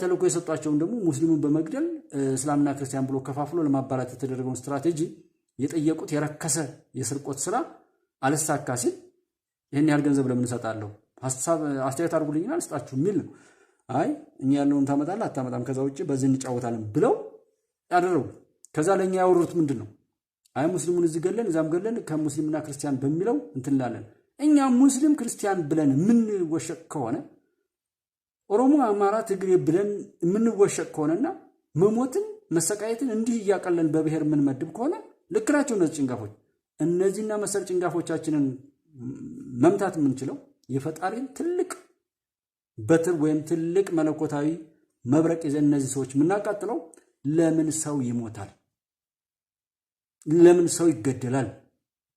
ተልእኮ የሰጧቸውን ደግሞ ሙስሊሙን በመግደል እስላምና ክርስቲያን ብሎ ከፋፍሎ ለማባላት የተደረገውን ስትራቴጂ የጠየቁት የረከሰ የስርቆት ስራ አልሳካ ሲል ይሄን ያህል ገንዘብ ለምን እሰጣለሁ ሐሳብ አስተያየት አድርጉልኝና ልስጣችሁ የሚል ነው። አይ እኛ ያለውን ታመጣለህ አታመጣም ከዛ ውጪ በዚህ እንጫወታለን ብለው ያደረጉ። ከዛ ለኛ ያወሩት ምንድነው? አይ ሙስሊሙን እዚህ ገለን እዛም ገለን ከሙስሊምና ክርስቲያን በሚለው እንትላለን። እኛ ሙስሊም ክርስቲያን ብለን ምን ወሸቅ ከሆነ ኦሮሞ፣ አማራ፣ ትግሬ ብለን ምን ወሸቅ ከሆነና መሞትን መሰቃየትን እንዲህ ያቀለን በብሔር ምን መድብ ከሆነ ልክራቸው እነዚህ ጭንጋፎች እነዚህና መሰል ጭንጋፎቻችንን መምታት የምንችለው የፈጣሪን ትልቅ በትር ወይም ትልቅ መለኮታዊ መብረቅ ይዘን እነዚህ ሰዎች የምናቃጥለው ለምን ሰው ይሞታል? ለምን ሰው ይገደላል?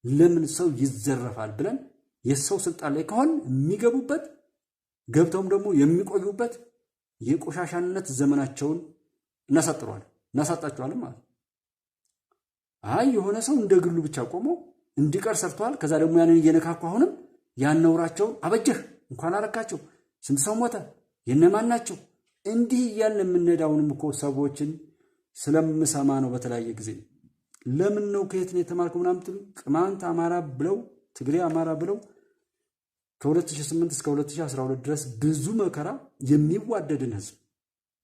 ለምን ሰው ይዘረፋል? ብለን የሰው ስልጣን ላይ ከሆን የሚገቡበት ገብተውም ደግሞ የሚቆዩበት የቆሻሻነት ዘመናቸውን እናሳጣቸዋለን ማለት። አይ የሆነ ሰው እንደ ግሉ ብቻ ቆሞ እንዲቀር ሰርተዋል። ከዛ ደግሞ ያንን እየነካኩ አሁንም ያነውራቸውን አበጀህ እንኳን አረካቸው ስንት ሰው ሞተ የነማን ናቸው እንዲህ እያልን የምንሄዳውንም እኮ ሰዎችን ስለምሰማ ነው በተለያየ ጊዜ። ለምን ነው ከየት ነው የተማርከው ምናምን ቅማንት አማራ ብለው ትግሬ አማራ ብለው ከ2008 እስከ 2012 ድረስ ብዙ መከራ የሚዋደድን ህዝብ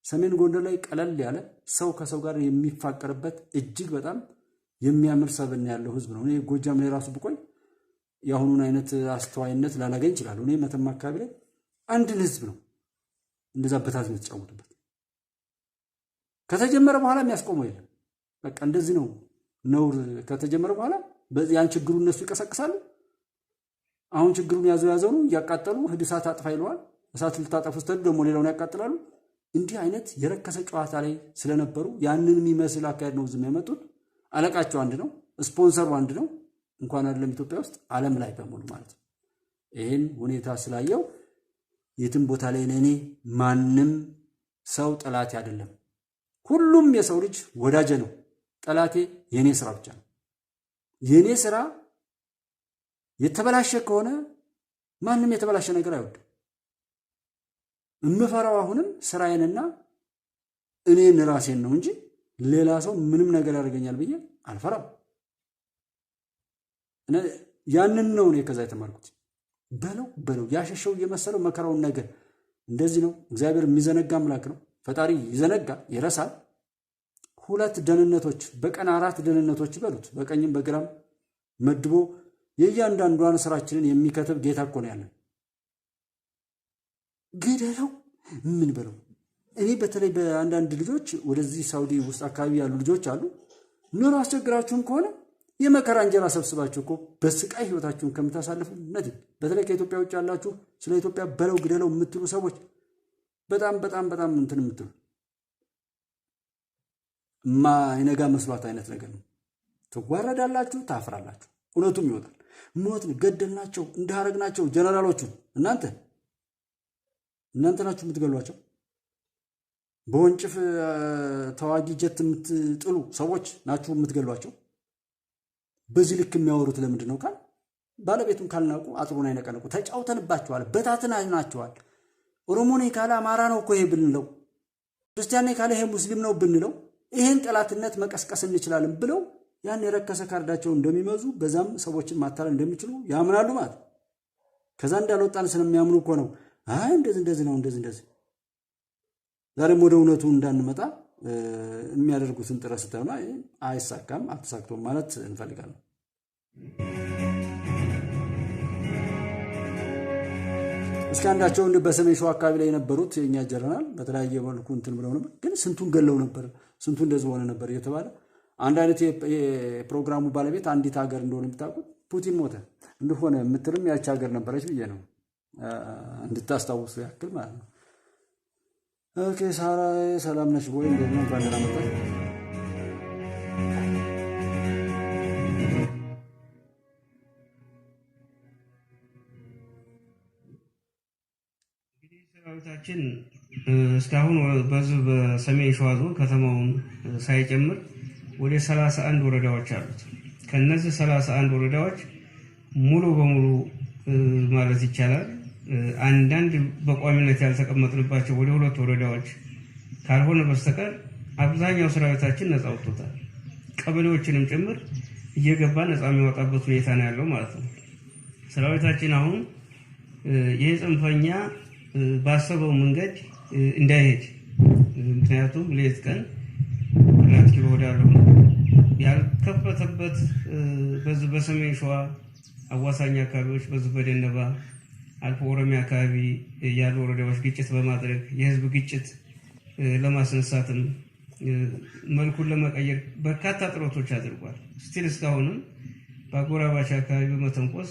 ሰሜን ጎንደር ላይ ቀለል ያለ ሰው ከሰው ጋር የሚፋቀርበት እጅግ በጣም የሚያምር ሰብና ያለው ህዝብ ነው። እኔ ጎጃም ላይ ራሱ ብቆይ ያሁኑን አይነት አስተዋይነት ላላገኝ ይችላል። እኔ መተማ አካባቢ ላይ አንድን ህዝብ ነው እንደዛ በታዝ ነው ተጫወቱበት። ከተጀመረ በኋላ የሚያስቆመው የለም። በቃ እንደዚህ ነው። ነውር ከተጀመረ በኋላ ያን ችግሩን እነሱ ይቀሰቅሳሉ። አሁን ችግሩን ያዘው ነው ያቃጠሉ ህድሳት አጥፋ ይለዋል። እሳት ልታጠፉ ስትሉ ደግሞ ሌላውን ያቃጥላሉ። እንዲህ አይነት የረከሰ ጨዋታ ላይ ስለነበሩ ያንን የሚመስል አካሄድ ነው ዝም ያመጡት። አለቃቸው አንድ ነው፣ ስፖንሰሩ አንድ ነው። እንኳን አይደለም ኢትዮጵያ ውስጥ ዓለም ላይ በሙሉ ማለት ነው። ይሄን ሁኔታ ስላየው የትም ቦታ ላይ ለኔ ማንም ሰው ጠላቴ አይደለም። ሁሉም የሰው ልጅ ወዳጄ ነው። ጠላቴ የኔ ስራ ብቻ ነው። የኔ ስራ የተበላሸ ከሆነ ማንም የተበላሸ ነገር አይወድም። እምፈራው አሁንም ስራዬንና እኔን ራሴን ነው እንጂ ሌላ ሰው ምንም ነገር ያደርገኛል ብዬ አልፈራም። ያንን ነው እኔ ከዛ የተማርኩት። በለው ያሸሸው እየመሰለው መከራውን ነገር እንደዚህ ነው። እግዚአብሔር የሚዘነጋ አምላክ ነው። ፈጣሪ ይዘነጋ ይረሳል። 2 ደህንነቶች በቀን 4 ደህንነቶች ይበሉት በቀኝም በግራም መድቦ የእያንዳንዷን ስራችንን የሚከተብ ጌታ እኮ ነው ያለን። ግደለው ምን በለው። እኔ በተለይ በአንዳንድ ልጆች ወደዚህ ሳውዲ ውስጥ አካባቢ ያሉ ልጆች አሉ። ኑሮ አስቸግራችሁም ከሆነ የመከራ እንጀራ ሰብስባችሁ እኮ በስቃይ ህይወታችሁን ከምታሳልፉ ነድ በተለይ ከኢትዮጵያ ውጭ ያላችሁ ስለ ኢትዮጵያ በለው ግደለው የምትሉ ሰዎች በጣም በጣም በጣም እንትን የምትሉ ማይነጋ መስሏት አይነት ነገር ነው። ትዋረዳላችሁ፣ ታፍራላችሁ። እውነቱም ይወጣል። ሞት ገደልናቸው እንዳረግናቸው ጀነራሎቹ እናንተ ናችሁ የምትገሏቸው። በወንጭፍ ተዋጊ ጀት የምትጥሉ ሰዎች ናችሁ የምትገሏቸው። በዚህ ልክ የሚያወሩት ለምንድን ነው ካል ባለቤቱን ካልናቁ አጥሩን አይነቀነቁ። ተጫውተንባቸዋል፣ በታትናቸዋል። ኦሮሞ ነኝ ካለ አማራ ነው እኮ ይሄ ብንለው፣ ክርስቲያን ነኝ ካለ ይሄ ሙስሊም ነው ብንለው ይሄን ጠላትነት መቀስቀስ እንችላለን ብለው ያን የረከሰ ካርዳቸውን እንደሚመዙ በዛም ሰዎችን ማታለል እንደሚችሉ ያምናሉ ማለት። ከዛ እንዳልወጣን ስለሚያምኑ እኮ ነው አይ እንደዚህ ነው እንደዚህ ዛሬም ወደ እውነቱ እንዳንመጣ የሚያደርጉትን ጥረት ስተውና አይሳካም አልተሳክቶም ማለት እንፈልጋለን። እስኪ አንዳቸው እንደ በሰሜን ሸዋ አካባቢ ላይ የነበሩት የኛ ጀነራል በተለያየ መልኩ እንትን ብለው ነበር፣ ግን ስንቱን ገለው ነበር፣ ስንቱ እንደዚህ ሆነ ነበር እየተባለ አንድ አይነት የፕሮግራሙ ባለቤት አንዲት ሀገር እንደሆነ የምታውቁት ፑቲን ሞተ እንደሆነ የምትልም ያቺ ሀገር ነበረች ብዬ ነው እንድታስታውሱ ያክል ማለት ነው። ኦኬ ሳራ ሰላም ነሽ ወይ? እንደምን ነው ባንደራ መጣ? ሰራዊታችን እስካሁን በዚህ በሰሜን ሸዋ ዞን ከተማውን ሳይጨምር ወደ 31 ወረዳዎች አሉት። ከነዚህ 31 ወረዳዎች ሙሉ በሙሉ ማለት ይቻላል አንዳንድ በቋሚነት ያልተቀመጥንባቸው ወደ 2 ወረዳዎች ካልሆነ በስተቀር አብዛኛው ሰራዊታችን ነፃ ወጥቶታል። ቀበሌዎችንም ጭምር እየገባ ነፃ የሚወጣበት ሁኔታ ነው ያለው ማለት ነው። ሰራዊታችን አሁን ይሄ ጽንፈኛ ባሰበው መንገድ እንዳይሄድ፣ ምክንያቱም ሌት ቀን 4 ኪሎ ወዳለው ያልከፈተበት በዚህ በሰሜን ሸዋ አዋሳኝ አካባቢዎች በዚህ በደነባ አልፎ ኦሮሚያ አካባቢ ያሉ ወረዳዎች ግጭት በማድረግ የህዝብ ግጭት ለማስነሳትም መልኩን ለመቀየር በርካታ ጥረቶች አድርጓል። ስቲል እስካሁንም በአጎራባች አካባቢ በመተንኮስ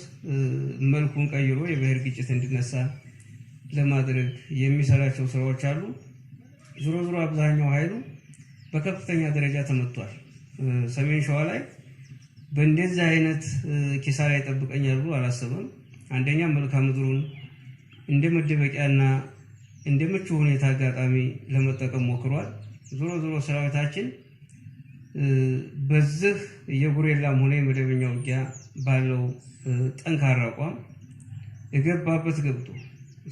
መልኩን ቀይሮ የብሔር ግጭት እንዲነሳ ለማድረግ የሚሰራቸው ስራዎች አሉ። ዞሮ ዞሮ አብዛኛው ኃይሉ በከፍተኛ ደረጃ ተመቷል። ሰሜን ሸዋ ላይ በእንደዚህ አይነት ኪሳራ ይጠብቀኛል ብሎ አላሰበም። አንደኛ መልክዓ ምድሩን እንደ መደበቂያና እንደ ምቹ ሁኔታ አጋጣሚ ለመጠቀም ሞክሯል። ዞሮ ዞሮ ሰራዊታችን በዚህ የጉሬላም ሆነ የመደበኛ ውጊያ ባለው ጠንካራ አቋም የገባበት ገብቶ፣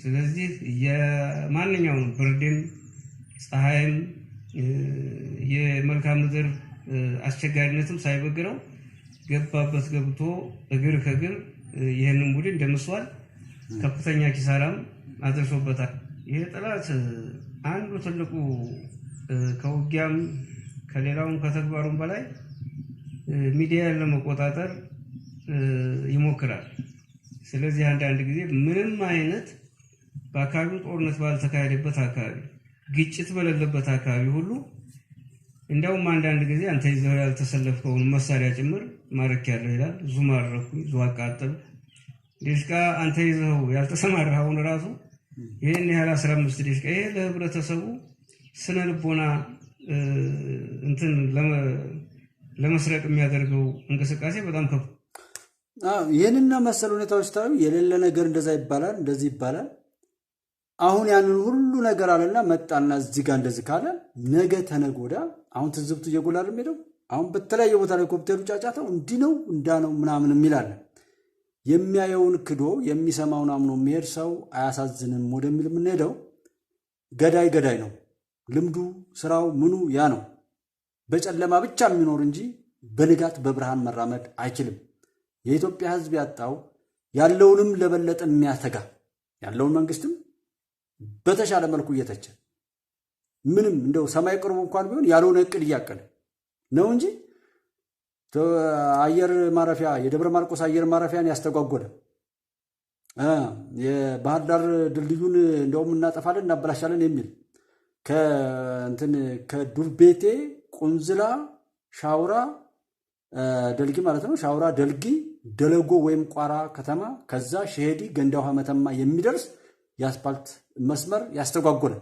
ስለዚህ የማንኛውም ብርድም ፀሐይም የመልክዓ ምድር አስቸጋሪነትም ሳይበግረው ገባበት ገብቶ እግር ከእግር ይህንን ቡድን ደምሷል። ከፍተኛ ኪሳራም አድርሶበታል። ይሄ ጠላት አንዱ ትልቁ ከውጊያም ከሌላውም ከተግባሩም በላይ ሚዲያን ለመቆጣጠር ይሞክራል። ስለዚህ አንዳንድ ጊዜ ምንም አይነት በአካባቢው ጦርነት ባልተካሄደበት አካባቢ፣ ግጭት በሌለበት አካባቢ ሁሉ እንዲያውም አንዳንድ ጊዜ አንተ ይዘው ያልተሰለፍከውን መሳሪያ ጭምር ማረክ ያለው ይላል። ዙ ማረኩኝ፣ ዙ አቃጠል፣ ዲሽቃ አንተ ይዘው ያልተሰማራኸውን ራሱ ይህን ያህል 15 ዲሽቃ። ይሄ ለህብረተሰቡ ስነ ልቦና እንትን ለመስረቅ የሚያደርገው እንቅስቃሴ በጣም ከፍ ይህንና መሰል ሁኔታዎች ታዩ። የሌለ ነገር እንደዛ ይባላል፣ እንደዚህ ይባላል። አሁን ያንን ሁሉ ነገር አለና መጣና እዚህ ጋር እንደዚህ ካለ ነገ ተነገ ወዲያ አሁን ትዝብቱ እየጎላል ሄደው አሁን በተለያየ ቦታ ላይ ኮምፒውተሩ ጫጫታው እንዲህ ነው እንዳ ነው ምናምን የሚላለ የሚያየውን ክዶ የሚሰማውን አምኖ የሚሄድ ሰው አያሳዝንም ወደሚል የምንሄደው ገዳይ ገዳይ ነው። ልምዱ ስራው ምኑ ያ ነው። በጨለማ ብቻ የሚኖር እንጂ በንጋት በብርሃን መራመድ አይችልም። የኢትዮጵያ ሕዝብ ያጣው ያለውንም ለበለጠ የሚያተጋ ያለውን መንግስትም በተሻለ መልኩ እየተቸ ምንም እንደው ሰማይ ቅርቡ እንኳን ቢሆን ያለውን እቅድ እያቀደ ነው እንጂ አየር ማረፊያ የደብረ ማርቆስ አየር ማረፊያን ያስተጓጎለ የባህር ዳር ድልድዩን እንደውም እናጠፋለን እናበላሻለን የሚል ከዱር ቤቴ ቁንዝላ ሻውራ ደልጊ ማለት ነው። ሻውራ ደልጊ ደለጎ ወይም ቋራ ከተማ ከዛ ሸሄዲ ገንዳ ውሃ መተማ የሚደርስ የአስፓልት መስመር ያስተጓጎለ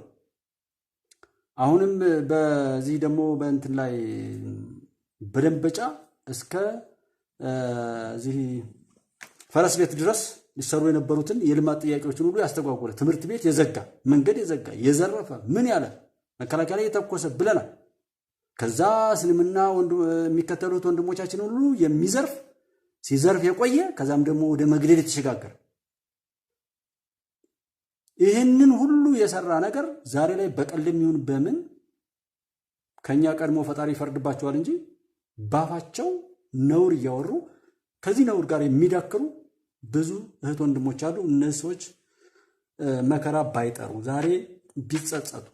አሁንም በዚህ ደግሞ በእንትን ላይ በደንበጫ እስከ እዚህ ፈረስ ቤት ድረስ ሊሰሩ የነበሩትን የልማት ጥያቄዎችን ሁሉ ያስተጓጎለ፣ ትምህርት ቤት የዘጋ፣ መንገድ የዘጋ፣ የዘረፈ ምን ያለ መከላከያ ላይ የተኮሰ ብለናል። ከዛ እስልምና የሚከተሉት ወንድሞቻችን ሁሉ የሚዘርፍ ሲዘርፍ የቆየ ከዛም ደግሞ ወደ መግደል የተሸጋገረ ይህንን ሁሉ የሰራ ነገር ዛሬ ላይ በቀልም ይሁን በምን ከኛ ቀድሞ ፈጣሪ ይፈርድባቸዋል እንጂ ባፋቸው ነውር እያወሩ ከዚህ ነውር ጋር የሚዳክሩ ብዙ እህት ወንድሞች አሉ። እነዚህ ሰዎች መከራ ባይጠሩ ዛሬ ቢጸጸቱ።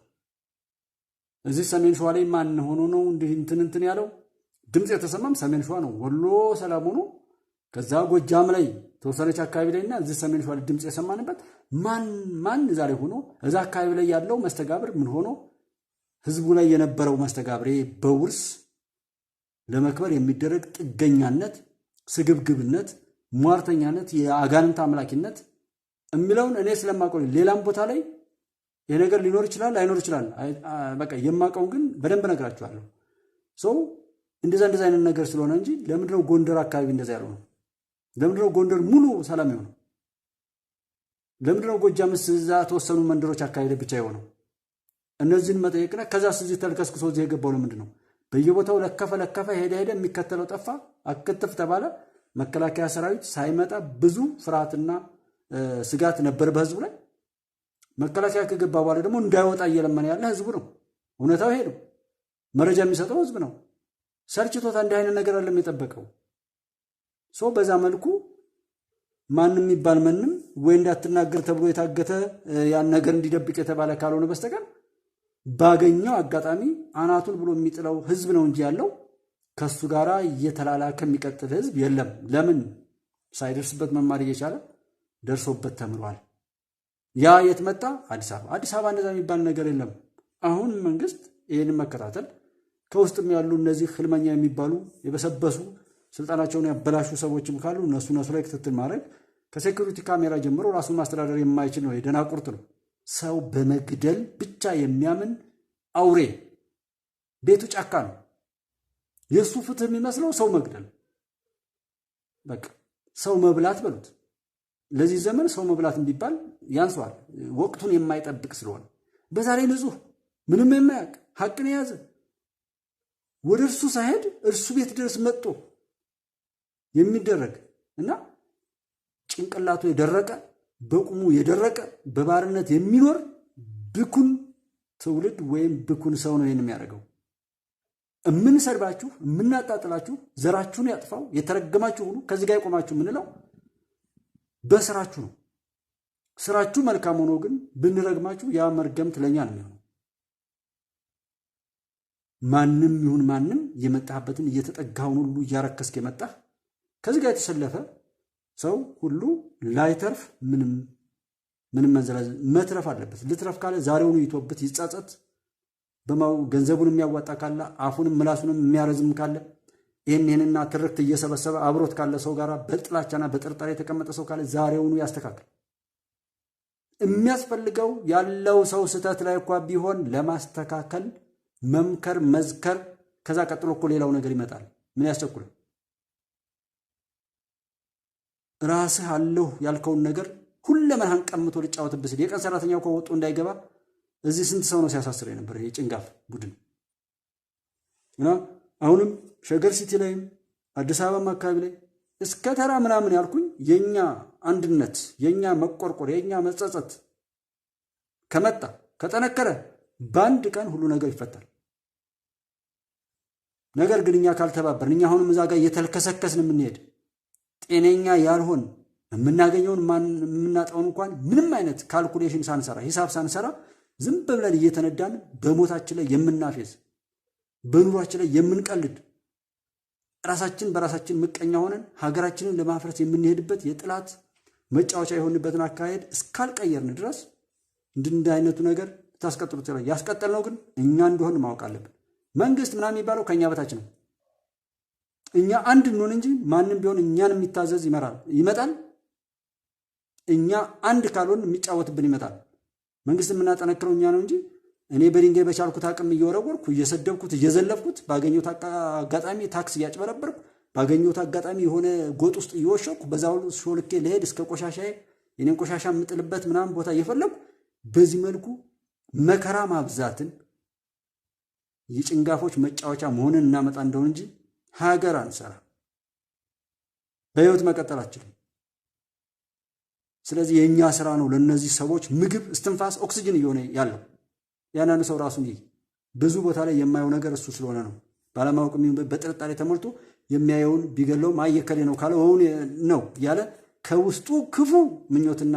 እዚህ ሰሜን ሸዋ ላይ ማን ሆኖ ነው እንዲህ እንትን ያለው? ድምፅ የተሰማም ሰሜን ሸዋ ነው። ወሎ ሰላም ሆኖ ከዛ ጎጃም ላይ ተወሰነች አካባቢ ላይና እዚህ ሰሜን ሸዋ ላይ ድምፅ የሰማንበት ማን ዛሬ ሆኖ እዛ አካባቢ ላይ ያለው መስተጋብር ምን ሆኖ ህዝቡ ላይ የነበረው መስተጋብር በውርስ ለመክበር የሚደረግ ጥገኛነት፣ ስግብግብነት፣ ሟርተኛነት፣ የአጋንንት አምላኪነት የሚለውን እኔ ስለማውቀው ሌላም ቦታ ላይ ይሄ ነገር ሊኖር ይችላል ላይኖር ይችላል። በቃ የማውቀውን ግን በደንብ ነግራችኋለሁ። ሰው እንደዛ አይነት ነገር ስለሆነ እንጂ ለምንድነው ጎንደር አካባቢ እንደዛ ያለው ነው? ለምንድነው ጎንደር ሙሉ ሰላም የሆነው? ለምንድነው ጎጃምስ እዛ ተወሰኑ መንደሮች አካባቢ ብቻ የሆነው? እነዚህን መጠየቅና ከዛስ እዚህ ተልከስክሶ እዚህ የገባው ለምንድን ነው? በየቦታው ለከፈ ሄደ የሚከተለው ጠፋ፣ አክትፍ ተባለ። መከላከያ ሰራዊት ሳይመጣ ብዙ ፍርሃትና ስጋት ነበር በህዝቡ ላይ። መከላከያ ከገባ በኋላ ደግሞ እንዳይወጣ እየለመነ ያለ ህዝቡ ነው። እውነታው ይሄ ነው። መረጃ የሚሰጠው ህዝብ ነው። ሰልችቶት አንድ አይነት ነገር አለም የጠበቀው ሰው በዛ መልኩ ማንም የሚባል ምንም ወይ እንዳትናገር ተብሎ የታገተ ያን ነገር እንዲደብቅ የተባለ ካልሆነ በስተቀር ባገኘው አጋጣሚ አናቱን ብሎ የሚጥለው ህዝብ ነው እንጂ ያለው ከሱ ጋራ እየተላላከ የሚቀጥል ህዝብ የለም። ለምን ሳይደርስበት መማር እየቻለ ደርሶበት ተምሯል። ያ የት መጣ? አዲስ አበባ። አዲስ አበባ እንደዛ የሚባል ነገር የለም። አሁን መንግስት ይህንን መከታተል ከውስጥም ያሉ እነዚህ ህልመኛ የሚባሉ የበሰበሱ ስልጣናቸውን ያበላሹ ሰዎችም ካሉ እነሱ ላይ ክትትል ማድረግ ከሴኩሪቲ ካሜራ ጀምሮ ራሱን ማስተዳደር የማይችል ነው። የደናቁርት ነው። ሰው በመግደል ብቻ የሚያምን አውሬ ቤቱ ጫካ ነው። የእሱ ፍትህ የሚመስለው ሰው መግደል፣ በቃ ሰው መብላት በሉት። ለዚህ ዘመን ሰው መብላት ቢባል ያንሰዋል፣ ወቅቱን የማይጠብቅ ስለሆነ። በዛ ላይ ንጹህ ምንም የማያውቅ ሐቅን የያዘ ወደ እርሱ ሳይሄድ እርሱ ቤት ድረስ መጥቶ የሚደረግ እና ጭንቅላቱ የደረቀ በቁሙ የደረቀ በባርነት የሚኖር ብኩን ትውልድ ወይም ብኩን ሰው ነው ይህን የሚያደርገው። እምንሰድባችሁ እምናጣጥላችሁ ዘራችሁን ያጥፋው የተረገማችሁ ሁሉ ከዚህ ጋር ይቆማችሁ የምንለው በስራችሁ ነው። ስራችሁ መልካም ሆኖ ግን ብንረግማችሁ ያ መርገምት ለኛ ነው የሚሆነው። ማንም ይሁን ማንም የመጣህበትን እየተጠጋውን ሁሉ እያረከስክ የመጣህ ከዚህ ጋር የተሰለፈ ሰው ሁሉ ላይተርፍ ምንም መንዘላዘል መትረፍ አለበት። ልትረፍ ካለ ዛሬውኑ ይቶበት ይጻጸት። ገንዘቡን የሚያዋጣ ካለ አፉንም ምላሱንም የሚያረዝም ካለ ይህንና ትርክት እየሰበሰበ አብሮት ካለ ሰው ጋር በጥላቻና በጥርጣሬ የተቀመጠ ሰው ካለ ዛሬውኑ ያስተካክል። የሚያስፈልገው ያለው ሰው ስህተት ላይ እንኳን ቢሆን ለማስተካከል መምከር፣ መዝከር። ከዛ ቀጥሎ እኮ ሌላው ነገር ይመጣል። ምን ያስቸኩላል? ራስህ አለሁ ያልከውን ነገር ሁለመናህን ቀምቶ ሊጫወትብህ ሲል የቀን ሰራተኛው እኮ ወጡ እንዳይገባ እዚህ ስንት ሰው ነው ሲያሳስር የነበረ የጭንጋፍ ቡድን እና አሁንም ሸገር ሲቲ ላይም አዲስ አበባም አካባቢ ላይ እስከ ተራ ምናምን ያልኩኝ የኛ አንድነት፣ የኛ መቆርቆር፣ የኛ መጸጸት ከመጣ ከጠነከረ በአንድ ቀን ሁሉ ነገር ይፈታል። ነገር ግን እኛ ካልተባበርን እኛ አሁንም እዛ ጋር እየተልከሰከስን የምንሄድ ጤነኛ ያልሆን የምናገኘውን የምናጣውን እንኳን ምንም አይነት ካልኩሌሽን ሳንሰራ ሂሳብ ሳንሰራ ዝም ብለን እየተነዳን በሞታችን ላይ የምናፌዝ በኑሯችን ላይ የምንቀልድ ራሳችን በራሳችን ምቀኛ ሆነን ሀገራችንን ለማፍረስ የምንሄድበት የጥላት መጫወቻ የሆንበትን አካሄድ እስካልቀየርን ድረስ እንደ አይነቱ ነገር ታስቀጥሉ ይችላል። ያስቀጠልነው ግን እኛ እንደሆን ማወቅ አለብን። መንግስት ምናምን የሚባለው ከኛ በታች ነው። እኛ አንድ እንሆን እንጂ ማንም ቢሆን እኛን የሚታዘዝ ይመጣል። እኛ አንድ ካልሆን የሚጫወትብን ይመጣል። መንግስት የምናጠነክረው እኛ ነው እንጂ እኔ በድንጋይ በቻልኩት አቅም እየወረወርኩ እየሰደብኩት እየዘለፍኩት ባገኘሁት አጋጣሚ ታክስ እያጭበረበርኩ ባገኘሁት አጋጣሚ የሆነ ጎጥ ውስጥ እየወሸኩ በዛው ሾልኬ ለሄድ እስከ ቆሻሻዬ የኔን ቆሻሻ የምጥልበት ምናምን ቦታ እየፈለኩ በዚህ መልኩ መከራ ማብዛትን የጭንጋፎች መጫወቻ መሆንን እናመጣ እንደሆነ እንጂ ሀገር አንሰራ፣ በህይወት መቀጠል አችልም። ስለዚህ የኛ ስራ ነው ለነዚህ ሰዎች ምግብ፣ እስትንፋስ፣ ኦክሲጅን እየሆነ ያለው። ያንን ሰው ራሱ ብዙ ቦታ ላይ የማየው ነገር እሱ ስለሆነ ነው። ባለማወቅ በጥርጣሬ ተሞልቶ የሚያየውን ቢገለውም አየከለ ነው ካለ ሆነ ነው ያለ ከውስጡ ክፉ ምኞትና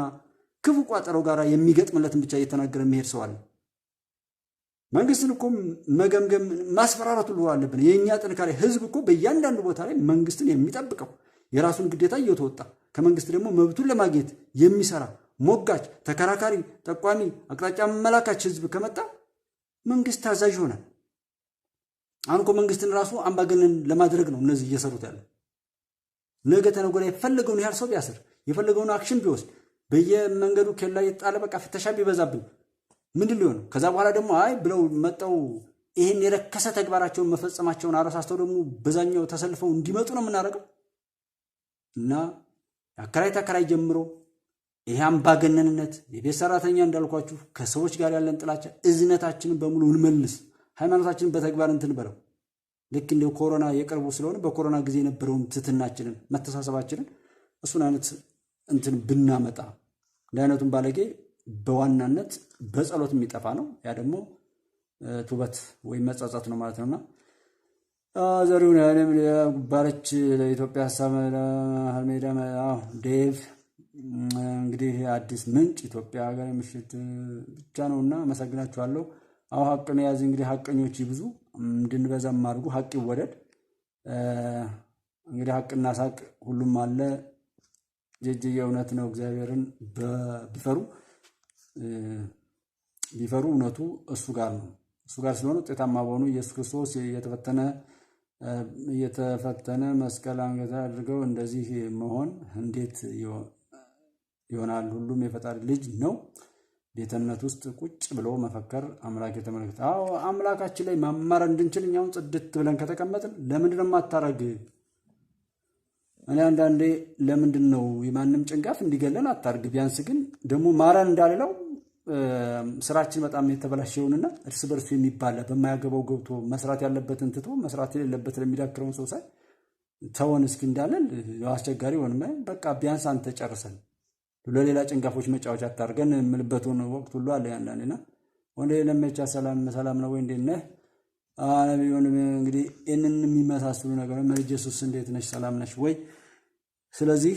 ክፉ ቋጠሮ ጋር የሚገጥምለትን ብቻ እየተናገረ የሚሄድ ሰው አለ። መንግስትን እኮ መገምገም ማስፈራራት ሁሉ አለብን። የኛ ጥንካሬ ህዝብ እኮ በእያንዳንዱ ቦታ ላይ መንግስትን የሚጠብቀው የራሱን ግዴታ እየተወጣ ከመንግስት ደግሞ መብቱን ለማግኘት የሚሰራ ሞጋች፣ ተከራካሪ፣ ጠቋሚ፣ አቅጣጫ መላካች ህዝብ ከመጣ መንግስት ታዛዥ ይሆናል። አሁን እኮ መንግስትን ራሱ አምባገነን ለማድረግ ነው እነዚህ እየሰሩት ያለ። ነገ ተነገ ወዲያ የፈለገውን ያህል ሰው ቢያስር የፈለገውን አክሽን ቢወስድ በየመንገዱ ኬላ የጣለ በቃ ፍተሻ ቢበዛብን ምንድን ሊሆን ነው? ከዛ በኋላ ደግሞ አይ ብለው መጣው ይህን የረከሰ ተግባራቸውን መፈጸማቸውን አረሳስተው ደግሞ በዛኛው ተሰልፈው እንዲመጡ ነው የምናደርገው። እና አከራይ ተከራይ ጀምሮ ይሄ አምባገነንነት የቤት ሰራተኛ እንዳልኳችሁ ከሰዎች ጋር ያለን ጥላቻ እዝነታችንን በሙሉ እንመልስ። ሃይማኖታችንን በተግባር እንትን በለው። ልክ እንደ ኮሮና የቅርቡ ስለሆነ በኮሮና ጊዜ የነበረውን ትትናችንን መተሳሰባችንን እሱን አይነት እንትን ብናመጣ እንደ አይነቱን ባለጌ በዋናነት በጸሎት የሚጠፋ ነው። ያ ደግሞ ቱበት ወይም መጻጻት ነው ማለት ነውና ዘሪሁን ያለም ባረች ለኢትዮጵያ ሀሳብ ሀልሜዳ ዴቭ እንግዲህ አዲስ ምንጭ ኢትዮጵያ ሀገር ምሽት ብቻ ነውና አመሰግናችኋለሁ። ሀቅን ያዝ እንግዲህ ሀቀኞች ይብዙ እንድንበዛም አድርጉ ሀቅ ይወደድ። እንግዲህ ሀቅና ሳቅ ሁሉም አለ። ጀጅዬ እውነት ነው። እግዚአብሔርን ቢፈሩ እውነቱ እሱ ጋር ነው። እሱ ጋር ስለሆነ ውጤታማ በሆኑ ኢየሱስ ክርስቶስ እየተፈተነ መስቀል አንገት አድርገው እንደዚህ መሆን እንዴት ይሆናል? ሁሉም የፈጣሪ ልጅ ነው። ቤተ እምነት ውስጥ ቁጭ ብሎ መፈከር አምላክ የተመለከተ አምላካችን ላይ ማማር እንድንችል እኛውን ጽድት ብለን ከተቀመጥን ለምንድን ነው የማታረግ? እኔ አንዳንዴ ለምንድን ነው የማንም ጭንጋፍ እንዲገለን አታርግ። ቢያንስ ግን ደግሞ ማረን እንዳልለው ስራችን በጣም የተበላሸውንና እርስ በርሱ የሚባላ በማያገባው ገብቶ መስራት ያለበትን ትቶ መስራት የሌለበት ለሚዳክረውን ሰው ሳይ ተወን እስኪ እንዳለን አስቸጋሪ ሆነ። በቃ ቢያንስ አንተ ጨርሰን ለሌላ ጭንጋፎች መጫወቻ አታርገን የምልበትን ወቅት ሁሉ አለ ያንዳንዴና ወንዴ ለመቻ ሰላም ነው ወይ እንዴት ነህ? ነብዩን እንግዲህ እነን የሚመሳሰሉ ነገሮች መሪ ኢየሱስ እንዴት ነሽ? ሰላም ነሽ ወይ? ስለዚህ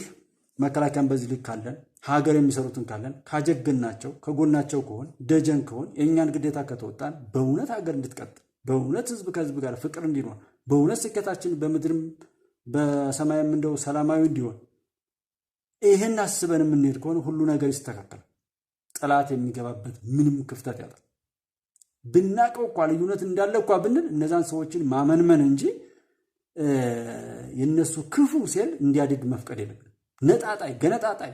መከላከያን በዚህ ልክ ካለን ሀገር የሚሰሩትን ካለን ካጀግናቸው ከጎናቸው ከሆን ደጀን ከሆን የእኛን ግዴታ ከተወጣን በእውነት ሀገር እንድትቀጥል በእውነት ህዝብ ከህዝብ ጋር ፍቅር እንዲኖር በእውነት ስኬታችን በምድርም በሰማይም እንደው ሰላማዊ እንዲሆን ይህን አስበን የምንሄድ ከሆነ ሁሉ ነገር ይስተካከላል። ጠላት የሚገባበት ምንም ክፍተት ያጣል። ብናቀው እንኳ ልዩነት እንዳለ እንኳ ብንል እነዛን ሰዎችን ማመንመን እንጂ የነሱ ክፉ ሴል እንዲያድግ መፍቀድ የለብንም። ነጣጣይ ገነጣጣይ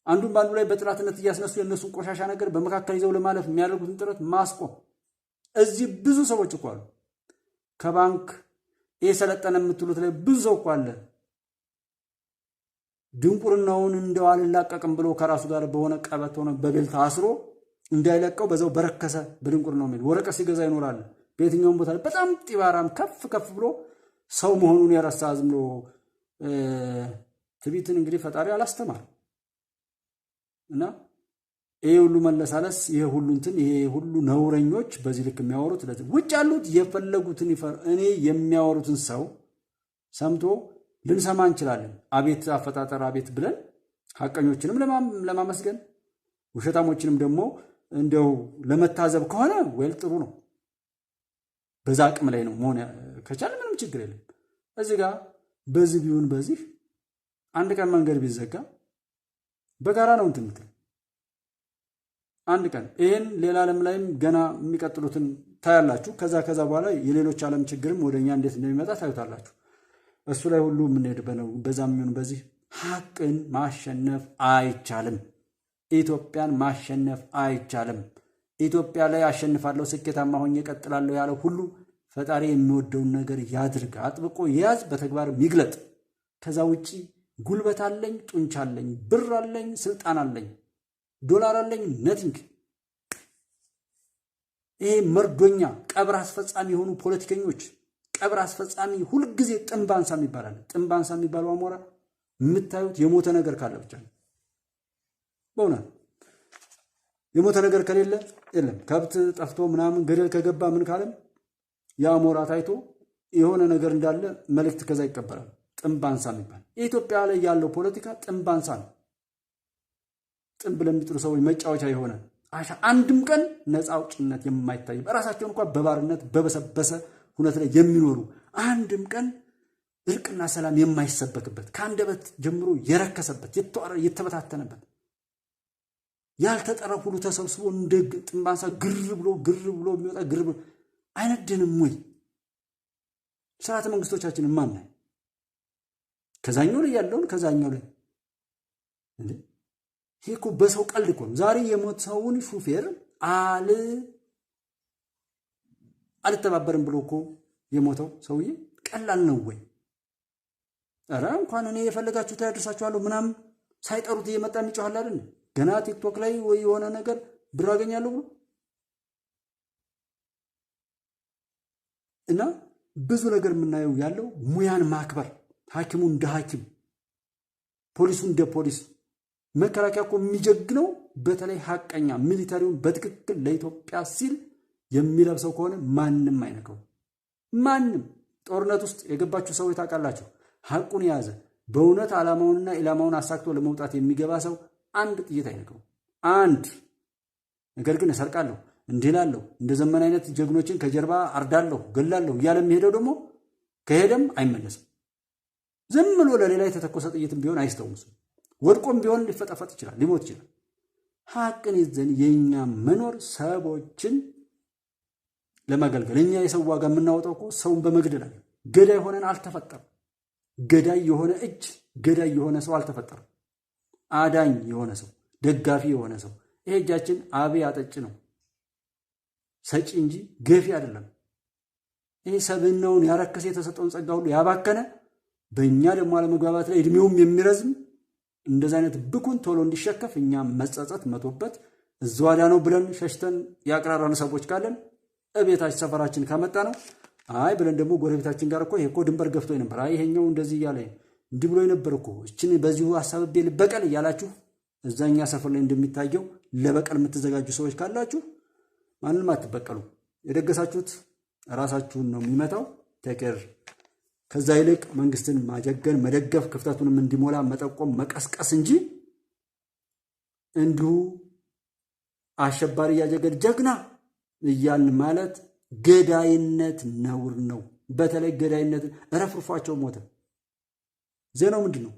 አንዱን ባንዱ ላይ በጥላትነት እያስነሱ የነሱን ቆሻሻ ነገር በመካከል ይዘው ለማለፍ የሚያደርጉትን ጥረት ማስቆም። እዚህ ብዙ ሰዎች እኮ አሉ። ከባንክ የሰለጠነ የምትሉት ላይ ብዙ ሰው እኮ አለ። ድንቁርናውን እንደው አልላቀቅም ብሎ ከራሱ ጋር በሆነ ቀበት ሆነ በቤልታ አስሮ እንዳይለቀው በዛው በረከሰ በድንቁርናው ሜል ወረቀት ሲገዛ ይኖራል። በየትኛውም ቦታ በጣም ጢባራም ከፍ ብሎ ሰው መሆኑን ያረሳ ዝም ብሎ ትቢትን እንግዲህ ፈጣሪ አላስተማር እና ይሄ ሁሉ መለሳለስ ይሄ ሁሉ ነውረኞች በዚህ ልክ የሚያወሩት ውጭ ያሉት የፈለጉትን እኔ የሚያወሩትን ሰው ሰምቶ ልንሰማ እንችላለን። አቤት አፈጣጠር አቤት ብለን ሐቀኞችንም ለማመስገን ውሸታሞችንም ደግሞ እንደው ለመታዘብ ከሆነ ወል ጥሩ ነው። በዛ አቅም ላይ ነው መሆን ከቻለ ምንም ችግር የለም። እዚህ ጋር በዚህ ቢሆን በዚህ አንድ ቀን መንገድ ቢዘጋ በጋራ ነው እንትን አንድ ቀን ይሄን ሌላ ዓለም ላይም ገና የሚቀጥሉትን ታያላችሁ። ከዛ በኋላ የሌሎች ዓለም ችግርም ወደኛ እንዴት እንደሚመጣ ታዩታላችሁ። እሱ ላይ ሁሉ የምንሄድበት ነው። በዛም ይሁን በዚህ ሐቅን ማሸነፍ አይቻልም። ኢትዮጵያን ማሸነፍ አይቻልም። ኢትዮጵያ ላይ አሸንፋለሁ ስኬታማ ሆኜ እቀጥላለሁ ያለው ሁሉ ፈጣሪ የሚወደውን ነገር ያድርግ፣ አጥብቆ ያዝ፣ በተግባር ይግለጥ። ከዛ ውጪ ጉልበት አለኝ፣ ጡንቻ አለኝ፣ ብር አለኝ፣ ስልጣን አለኝ፣ ዶላር አለኝ ነቲንግ። ይሄ መርዶኛ ቀብር አስፈጻሚ የሆኑ ፖለቲከኞች ቀብር አስፈጻሚ ሁልጊዜ ጥንባንሳ ይባላል። ጥንባንሳ የሚባለው አሞራ የምታዩት የሞተ ነገር ካለ ብቻ ነው። በእውነት የሞተ ነገር ከሌለ የለም። ከብት ጠፍቶ ምናምን ገደል ከገባ ምን ካለም የአሞራ ታይቶ የሆነ ነገር እንዳለ መልእክት ከዛ ይቀበላል። ጥንባንሳ የሚባል የኢትዮጵያ ላይ ያለው ፖለቲካ ጥንባንሳ ነው። ጥንብ ለሚጥሩ ሰዎች መጫወቻ የሆነ አንድም ቀን ነፃ አውጭነት የማይታይ በራሳቸው እንኳን በባርነት በበሰበሰ ሁነት ላይ የሚኖሩ አንድም ቀን እርቅና ሰላም የማይሰበክበት ከአንደበት ጀምሮ የረከሰበት የተበታተነበት ያልተጠረፉ ሁሉ ተሰብስቦ እንደ ጥንባንሳ ግር ብሎ የሚወጣ ግር ብሎ አይነድንም ወይ? ስርዓተ መንግስቶቻችን ማናይ ከዛኛው ላይ ያለውን ከዛኛው ላይ እንዴ ይሄ እኮ በሰው ቀልድ እኮ ነው። ዛሬ የሞተውን ሹፌር አልተባበርም ብሎ እኮ የሞተው ሰውዬ ቀላል ነው ወይ? ኧረ እንኳን እኔ የፈለጋችሁ ታያደርሳችኋለሁ ምናምን ሳይጠሩት እየመጣ የሚጮሃል አይደል? ገና ቲክቶክ ላይ ወይ የሆነ ነገር ብር አገኛለሁ ብሎ እና ብዙ ነገር የምናየው ያለው ሙያን ማክበር፣ ሐኪሙ እንደ ሐኪም፣ ፖሊሱ እንደ ፖሊስ፣ መከላከያ እኮ የሚጀግነው በተለይ ሐቀኛ ሚሊታሪውን በትክክል ለኢትዮጵያ ሲል የሚለብሰው ከሆነ ማንም አይነካው። ማንም ጦርነት ውስጥ የገባችሁ ሰዎች ታውቃላችሁ። ሐቁን የያዘ በእውነት ዓላማውንና ኢላማውን አሳክቶ ለመውጣት የሚገባ ሰው አንድ ጥይት አይነካው። አንድ ነገር ግን እሰርቃለሁ፣ እንዲህ እላለሁ፣ እንደ ዘመን አይነት ጀግኖችን ከጀርባ አርዳለሁ፣ ገላለሁ እያለ የሚሄደው ደግሞ ከሄደም አይመለስም። ዝም ብሎ ለሌላ የተተኮሰ ጥይትም ቢሆን አይስተውስም። ወድቆም ቢሆን ሊፈጠፈጥ ይችላል፣ ሊሞት ይችላል። ሐቅን ይዘን የእኛ መኖር ሰዎችን ለማገልገል እኛ የሰው ዋጋ የምናወጣው እኮ ሰውን በመግደል አለ። ገዳይ ሆነን አልተፈጠርም። ገዳይ የሆነ እጅ፣ ገዳይ የሆነ ሰው አልተፈጠርም። አዳኝ የሆነ ሰው፣ ደጋፊ የሆነ ሰው። ይሄ እጃችን አቤ አጠጭ ነው፣ ሰጪ እንጂ ገፊ አይደለም። ይሄ ሰብናውን ያረከሰ የተሰጠውን ጸጋ ሁሉ ያባከነ በእኛ ደግሞ አለመግባባት ላይ እድሜውም የሚረዝም እንደዚህ አይነት ብኩን ቶሎ እንዲሸከፍ እኛ መጸጸት መቶበት እዛዋዳ ነው ብለን ሸሽተን ያቀራራን ሰዎች ካለን እቤታችን ሰፈራችን ካመጣ ነው አይ ብለን ደግሞ ጎረቤታችን ጋር እኮ ይሄ እኮ ድንበር ገፍቶ ነበር፣ አይ ይሄኛው እንደዚህ እያለ እንዲህ ብሎ ነበር እኮ እችን በዚሁ ሐሳብቤ ልበቀል እያላችሁ እዛኛ ሰፈር ላይ እንደሚታየው ለበቀል የምትዘጋጁ ሰዎች ካላችሁ ማንንም አትበቀሉ። የደገሳችሁት ራሳችሁን ነው የሚመታው። ተከር ከዛ ይልቅ መንግስትን ማጀገን፣ መደገፍ፣ ክፍተቱንም እንዲሞላ መጠቆም፣ መቀስቀስ እንጂ እንዲሁ አሸባሪ ያጀገድ ጀግና እያልን ማለት ገዳይነት ነውር ነው። በተለይ ገዳይነት ረፍርፏቸው ሞተ። ዜናው ምንድን ነው?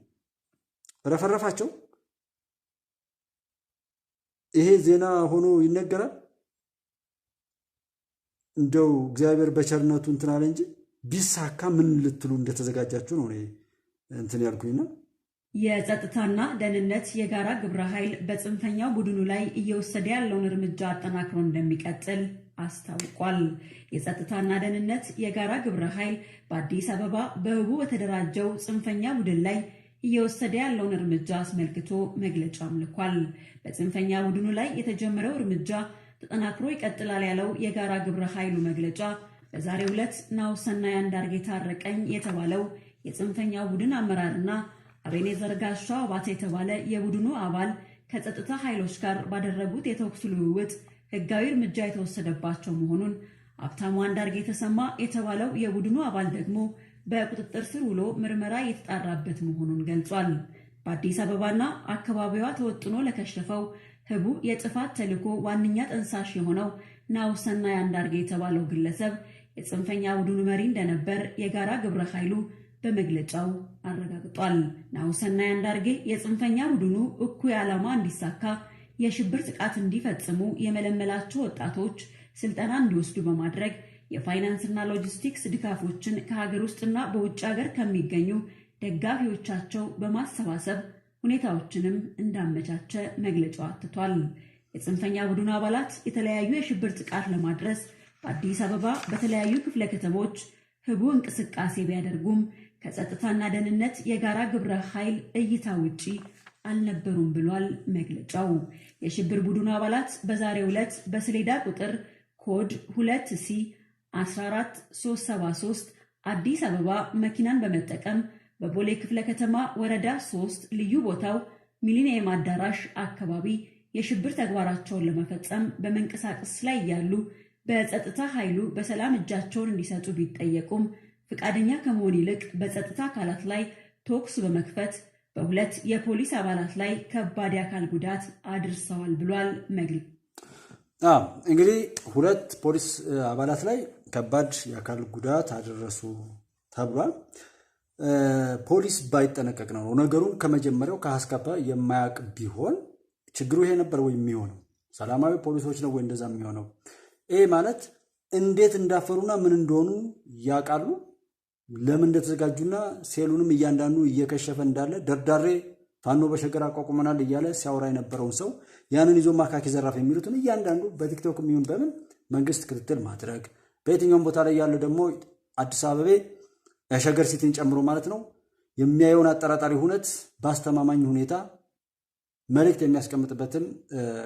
ረፈረፋቸው። ይሄ ዜና ሆኖ ይነገራል። እንደው እግዚአብሔር በቸርነቱ እንትን አለ እንጂ ቢሳካ ምን ልትሉ እንደተዘጋጃችሁ ነው እንትን ያልኩኝና የጸጥታና ደህንነት የጋራ ግብረ ኃይል በጽንፈኛው ቡድኑ ላይ እየወሰደ ያለውን እርምጃ አጠናክሮ እንደሚቀጥል አስታውቋል። የጸጥታና ደህንነት የጋራ ግብረ ኃይል በአዲስ አበባ በህቡ በተደራጀው ጽንፈኛ ቡድን ላይ እየወሰደ ያለውን እርምጃ አስመልክቶ መግለጫ አምልኳል። በጽንፈኛ ቡድኑ ላይ የተጀመረው እርምጃ ተጠናክሮ ይቀጥላል ያለው የጋራ ግብረ ኃይሉ መግለጫ በዛሬው ዕለት ናሁሰናይ አንዳርጌ ታረቀኝ የተባለው የጽንፈኛው ቡድን አመራርና አቤኔዘር ጋሻው አባተ የተባለ የቡድኑ አባል ከጸጥታ ኃይሎች ጋር ባደረጉት የተኩስ ልውውጥ ህጋዊ እርምጃ የተወሰደባቸው መሆኑን፣ ሀብታሙ አንዳርጌ ተሰማ የተባለው የቡድኑ አባል ደግሞ በቁጥጥር ስር ውሎ ምርመራ የተጣራበት መሆኑን ገልጿል። በአዲስ አበባና አካባቢዋ ተወጥኖ ለከሸፈው ህቡ የጥፋት ተልዕኮ ዋነኛ ጠንሳሽ የሆነው ናሁሰናይ አንዳርጌ የተባለው ግለሰብ የጽንፈኛ ቡድኑ መሪ እንደነበር የጋራ ግብረ ኃይሉ በመግለጫው አረጋግጧል። ናሁሰናይ አንዳርጌ የጽንፈኛ ቡድኑ እኩይ ዓላማ እንዲሳካ የሽብር ጥቃት እንዲፈጽሙ የመለመላቸው ወጣቶች ስልጠና እንዲወስዱ በማድረግ የፋይናንስና ሎጂስቲክስ ድጋፎችን ከሀገር ውስጥና በውጭ ሀገር ከሚገኙ ደጋፊዎቻቸው በማሰባሰብ ሁኔታዎችንም እንዳመቻቸ መግለጫው አትቷል። የጽንፈኛ ቡድኑ አባላት የተለያዩ የሽብር ጥቃት ለማድረስ በአዲስ አበባ በተለያዩ ክፍለ ከተሞች ህቡ እንቅስቃሴ ቢያደርጉም ከጸጥታና ደህንነት የጋራ ግብረ ኃይል እይታ ውጪ አልነበሩም ብሏል መግለጫው። የሽብር ቡድኑ አባላት በዛሬው ዕለት በሰሌዳ ቁጥር ኮድ 2C 14373 አዲስ አበባ መኪናን በመጠቀም በቦሌ ክፍለ ከተማ ወረዳ 3 ልዩ ቦታው ሚሊኒየም አዳራሽ አካባቢ የሽብር ተግባራቸውን ለመፈጸም በመንቀሳቀስ ላይ ያሉ በጸጥታ ኃይሉ በሰላም እጃቸውን እንዲሰጡ ቢጠየቁም ፍቃደኛ ከመሆን ይልቅ በጸጥታ አካላት ላይ ተኩስ በመክፈት በሁለት የፖሊስ አባላት ላይ ከባድ የአካል ጉዳት አድርሰዋል ብሏል መግለጫ። እንግዲህ ሁለት ፖሊስ አባላት ላይ ከባድ የአካል ጉዳት አደረሱ ተብሏል። ፖሊስ ባይጠነቀቅ ነው ነገሩን ከመጀመሪያው ከአስካባ የማያውቅ ቢሆን ችግሩ ይሄ ነበር ወይ የሚሆነው? ሰላማዊ ፖሊሶች ነው ወይ እንደዛ የሚሆነው? ይሄ ማለት እንዴት እንዳፈሩና ምን እንደሆኑ ያውቃሉ። ለምን እንደተዘጋጁና ሴሉንም እያንዳንዱ እየከሸፈ እንዳለ ደርዳሬ ፋኖ በሸገር አቋቁመናል እያለ ሲያወራ የነበረውን ሰው ያንን ይዞ ማካኪ ዘራፍ የሚሉትን እያንዳንዱ በቲክቶክ የሚሆን በምን መንግስት ክትትል ማድረግ በየትኛውም ቦታ ላይ ያለ ደግሞ አዲስ አበባ የሸገር ሲቲን ጨምሮ ማለት ነው የሚያየውን አጠራጣሪ ሁነት በአስተማማኝ ሁኔታ መልእክት የሚያስቀምጥበትን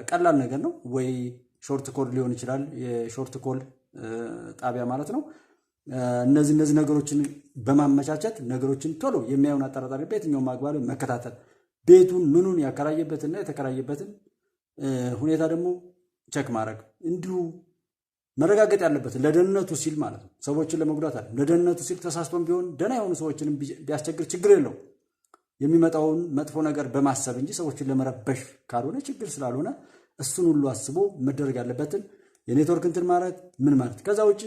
ቀላል ነገር ነው። ወይ ሾርት ኮል ሊሆን ይችላል፣ የሾርት ኮል ጣቢያ ማለት ነው። እነዚህ ነገሮችን በማመቻቸት ነገሮችን ቶሎ የሚያዩን አጠራጣሪ በየትኛውም አግባብ መከታተል፣ ቤቱን ምኑን ያከራየበትና የተከራየበትን ሁኔታ ደግሞ ቸክ ማድረግ። እንዲሁ መረጋገጥ ያለበት ለደህንነቱ ሲል ማለት ነው። ሰዎችን ለመጉዳት አይደለም። ለደህንነቱ ሲል ተሳስቶም ቢሆን ደህና የሆኑ ሰዎችንም ቢያስቸግር ችግር የለው የሚመጣውን መጥፎ ነገር በማሰብ እንጂ ሰዎችን ለመረበሽ ካልሆነ ችግር ስላልሆነ እሱን ሁሉ አስቦ መደረግ ያለበትን የኔትወርክ እንትን ማለት ምን ማለት። ከዛ ውጪ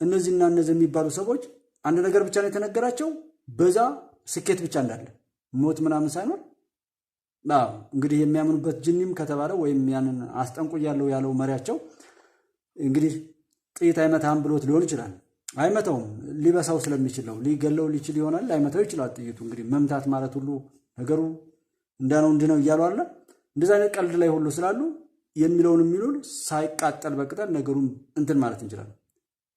እነዚህና እነዚህ የሚባሉ ሰዎች አንድ ነገር ብቻ ነው የተነገራቸው፣ በዛ ስኬት ብቻ እንዳለ ሞት ምናምን ሳይኖር እንግዲህ የሚያምኑበት ጅኒም ከተባለ ወይም ያንን አስጠንቁያለሁ ያለው መሪያቸው እንግዲህ ጥይት አይመታም ብሎት ሊሆን ይችላል። አይመታውም፣ ሊበሳው ስለሚችል ነው። ሊገለው ሊችል ይሆናል፣ ላይመታው ይችላል። ጥይቱ እንግዲህ መምታት ማለት ሁሉ ነገሩ እንዳነው እንድነው እያሉ አለ። እንደዛ አይነት ቀልድ ላይ ሁሉ ስላሉ የሚለውን የሚሉን ሳይቃጠል በቅጠል ነገሩን እንትን ማለት እንችላለን።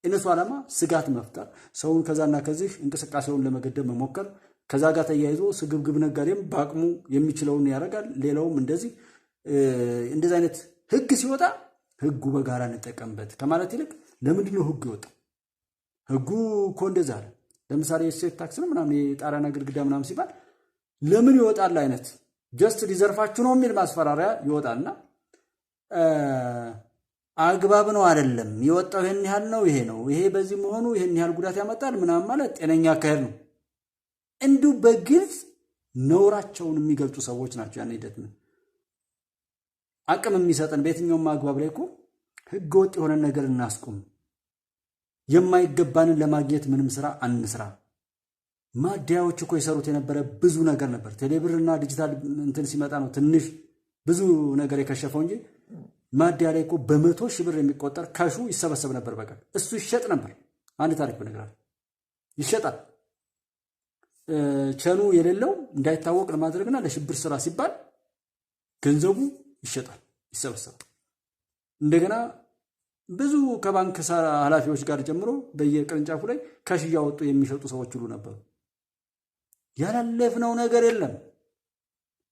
እነሱ ዓላማ ስጋት መፍጠር፣ ሰውን ከዛና ከዚህ እንቅስቃሴውን ለመገደብ መሞከር። ከዛ ጋር ተያይዞ ስግብግብ ነጋዴም በአቅሙ የሚችለውን ያደርጋል። ሌላውም እንደዚህ አይነት ህግ ሲወጣ ህጉ በጋራ እንጠቀምበት ከማለት ይልቅ ለምንድን ነው ህጉ ይወጣ? ህጉ እኮ እንደዛ አለ። ለምሳሌ የእሴት ታክስ ነው ምናምን የጣሪያና ግድግዳ ምናምን ሲባል ለምን ይወጣል አይነት ጀስት ሊዘርፋችሁ ነው የሚል ማስፈራሪያ ይወጣልና አግባብ ነው አይደለም የወጣው ይሄን ያህል ነው ይሄ ነው ይሄ በዚህ መሆኑ ይሄን ያህል ጉዳት ያመጣል ምናምን ማለት ጤነኛ አካሄድ ነው። እንዲሁ በግልጽ ነውራቸውን የሚገልጹ ሰዎች ናቸው። ያን ሂደት ነው አቅም የሚሰጠን በየትኛውም አግባብ ላይ እኮ ህገ ወጥ የሆነ ነገር እናስቁም። የማይገባንን ለማግኘት ምንም ስራ አንስራ። ማዲያዎች እኮ የሰሩት የነበረ ብዙ ነገር ነበር። ቴሌብርና ዲጂታል እንትን ሲመጣ ነው ትንሽ ብዙ ነገር የከሸፈው እንጂ ማዲያ ላይ እኮ በመቶ ሺህ ብር የሚቆጠር ካሹ ይሰበሰብ ነበር። በቀን እሱ ይሸጥ ነበር። አንድ ታሪክ በነገራችን ይሸጣል። ቸኑ የሌለው እንዳይታወቅ ለማድረግና ለሽብር ስራ ሲባል ገንዘቡ ይሸጣል፣ ይሰበሰባል። እንደገና ብዙ ከባንክ ኃላፊዎች ጋር ጀምሮ በየቅርንጫፉ ላይ ካሽ እያወጡ የሚሸጡ ሰዎች ሁሉ ነበሩ። ያላለፍነው ነገር የለም።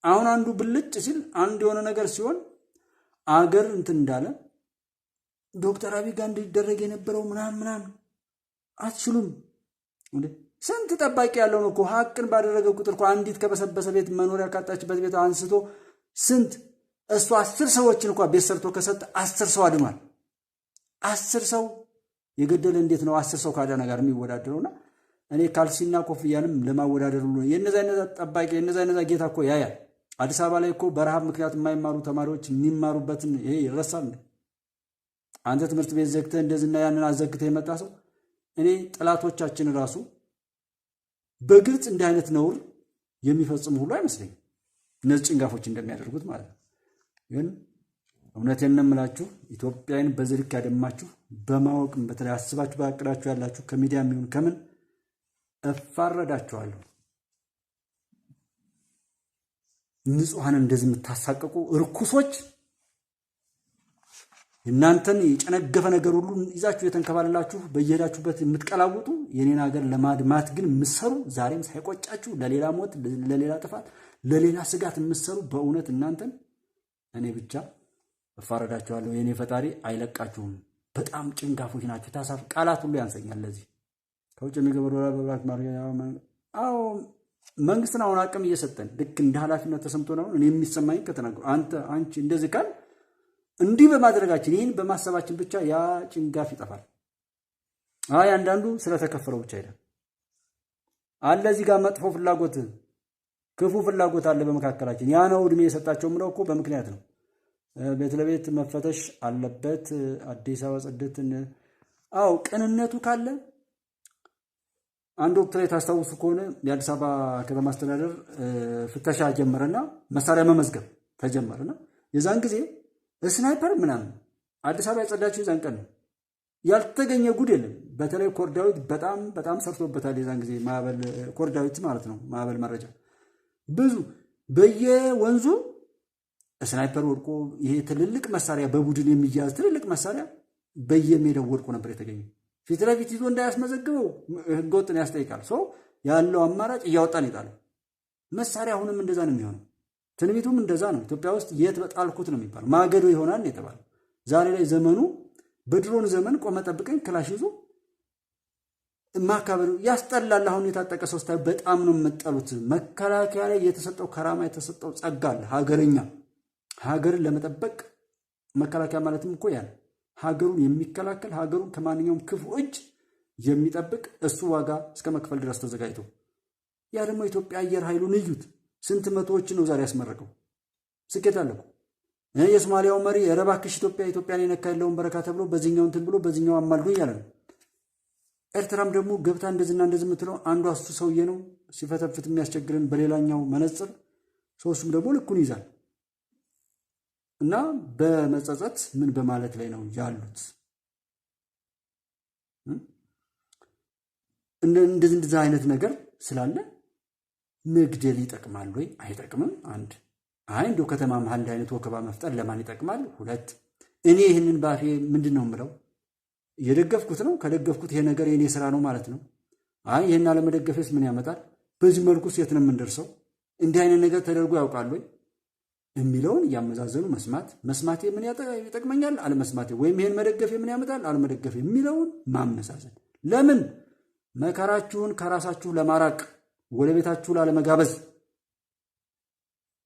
አሁን አንዱ ብልጭ ሲል አንድ የሆነ ነገር ሲሆን አገር እንትን እንዳለ ዶክተር አብይ ጋር እንዲደረግ የነበረው ምናምን አትችሉም እንዴ? ስንት ጠባቂ ያለው ነው እኮ ሀቅን ባደረገ ቁጥር እኮ አንዲት ከበሰበሰ ቤት መኖሪያ ካጣችበት ቤት አንስቶ ስንት እሱ 10 ሰዎችን እንኳን ቤት ሰርቶ ከሰጠ 10 ሰው አድኗል። 10 ሰው የገደለ እንዴት ነው 10 ሰው ካዳነ ጋር የሚወዳደረውና እኔ ካልሲና ኮፍያንም ለማወዳደር ሁሉ የነዛ ጠባቂ የነዛ ጌታ እኮ ያያል። አዲስ አበባ ላይ እኮ በረሃብ ምክንያት የማይማሩ ተማሪዎች የሚማሩበትን ይሄ ይረሳል። አንተ ትምህርት ቤት ዘግተህ እንደዚህና ያንን አዘግተህ የመጣ ሰው እኔ ጠላቶቻችን ራሱ በግልጽ እንዲህ አይነት ነውር የሚፈጽሙ ሁሉ አይመስለኝም። እነዚህ ጭንጋፎች እንደሚያደርጉት ማለት ነው። ግን እውነቴን ነው የምላችሁ ኢትዮጵያን በዚህ ልክ ያደማችሁ በማወቅም በተለይ አስባችሁ ባቅዳችሁ ያላችሁ ከሚዲያ የሚሆን ከምን እፋረዳችኋለሁ። ንጹሃን እንደዚህ የምታሳቀቁ እርኩሶች እናንተን የጨነገፈ ነገር ሁሉ ይዛችሁ የተንከባለላችሁ በየሄዳችሁበት የምትቀላውጡ የኔን ሀገር ለማድማት ግን የምትሰሩ ዛሬም ሳይቆጫችሁ ለሌላ ሞት፣ ለሌላ ጥፋት፣ ለሌላ ስጋት የምትሰሩ በእውነት እናንተን እኔ ብቻ እፋረዳችኋለሁ። የኔ ፈጣሪ አይለቃችሁም። በጣም ጭንጋፎች ናችሁ። ታሳፍ ቃላት ሁሉ ያንሰኛል። ለዚህ ከውጭ የሚገበሩ በብራት አዎ መንግስትን አሁን አቅም እየሰጠን ልክ እንደ ኃላፊነት ተሰምቶ ነው እኔ የሚሰማኝ ከተናገሩ አንቺ እንደዚህ ካል እንዲህ በማድረጋችን ይህን በማሰባችን ብቻ ያ ጭንጋፍ ይጠፋል። አይ አንዳንዱ ስለተከፈለው ብቻ አይደለም አለ እዚህ ጋር መጥፎ ፍላጎት ክፉ ፍላጎት አለ በመካከላችን። ያ ነው እድሜ የሰጣቸው ምለው እኮ በምክንያት ነው። ቤት ለቤት መፈተሽ አለበት። አዲስ አበባ ጽድትን አው ቅንነቱ ካለ አንድ ወቅት ላይ ታስታውሱ ከሆነ የአዲስ አበባ ከተማ አስተዳደር ፍተሻ ጀመረና መሳሪያ መመዝገብ ተጀመረና የዛን ጊዜ ስናይፐር ምናምን አዲስ አበባ ያጸዳችው የዛን ቀን ነው። ያልተገኘ ጉድ የለም። በተለይ ኮርዳዊት በጣም ሰርቶበታል። የዛን ጊዜ ማዕበል ኮርዳዊት ማለት ነው። ማዕበል መረጃ ብዙ በየወንዙ ስናይፐር ወድቆ ይሄ ትልልቅ መሳሪያ በቡድን የሚያዝ ትልልቅ መሳሪያ በየሜዳው ወድቆ ነበር የተገኘው። ፊት ለፊት ይዞ እንዳያስመዘግበው ህገወጥን ያስጠይቃል። ሰው ያለው አማራጭ እያወጣን ይጣል። መሳሪያ አሁንም እንደዛ ነው የሚሆነው። ትንቢቱም እንደዛ ነው። ኢትዮጵያ ውስጥ የት በጣልኩት ነው የሚባለው። ማገዶ ይሆናል የተባለው ዛሬ ላይ ዘመኑ በድሮን ዘመን ቆመ ጠብቀኝ ክላሽ ይዞ ማካበሉ ያስጠላል። አሁን የታጠቀ ሰው ስታይ በጣም ነው የምጠሉት። መከላከያ ላይ የተሰጠው ከራማ የተሰጠው ጸጋ አለ። ሀገርን ለመጠበቅ መከላከያ ማለትም እኮ ያን ሀገሩን የሚከላከል ሀገሩን ከማንኛውም ክፉ እጅ የሚጠብቅ እሱ ዋጋ እስከ መክፈል ድረስ ተዘጋጅቶ ያ ደግሞ ኢትዮጵያ አየር ኃይሉን እዩት። ስንት መቶዎችን ነው ዛሬ ያስመረቀው። ስኬት አለው። የሶማሊያው መሪ ረባክሽ ኢትዮጵያን የነካ ያለውን በረካ ተብሎ በዚህኛው እንትን ብሎ በዚህኛው አማልዶ እያለ ነው። ኤርትራም ደግሞ ገብታ እንደዚህና እንደዚህ የምትለው አንዷ እሱ ሰውዬ ነው ሲፈተፍት የሚያስቸግርን በሌላኛው መነጽር ሶስቱም ደግሞ ልኩን ይዛል። እና በመጸጸት ምን በማለት ላይ ነው ያሉት? እንደዚህ አይነት ነገር ስላለ መግደል ይጠቅማል ወይ? አይጠቅምም። አንድ እንደው ከተማ መሀል እንዲህ አይነት ወከባ መፍጠር ለማን ይጠቅማል? ሁለት እኔ ይህንን ባፌ ምንድን ነው የምለው? እየደገፍኩት ነው። ከደገፍኩት ይሄ ነገር የኔ ስራ ነው ማለት ነው። ይህን አለመደገፌስ ምን ያመጣል? በዚህ መልኩ የት ነው የምንደርሰው? እንዲህ አይነት ነገር ተደርጎ ያውቃል ወይ የሚለውን እያመዛዘኑ መስማቴ ምን ይጠቅመኛል፣ አለመስማቴ ወይም ይሄን መደገፌ ምን ያመጣል፣ አለመደገፌ የሚለውን ማመዛዘን። ለምን መከራችሁን ከራሳችሁ ለማራቅ ወደ ቤታችሁ ላለመጋበዝ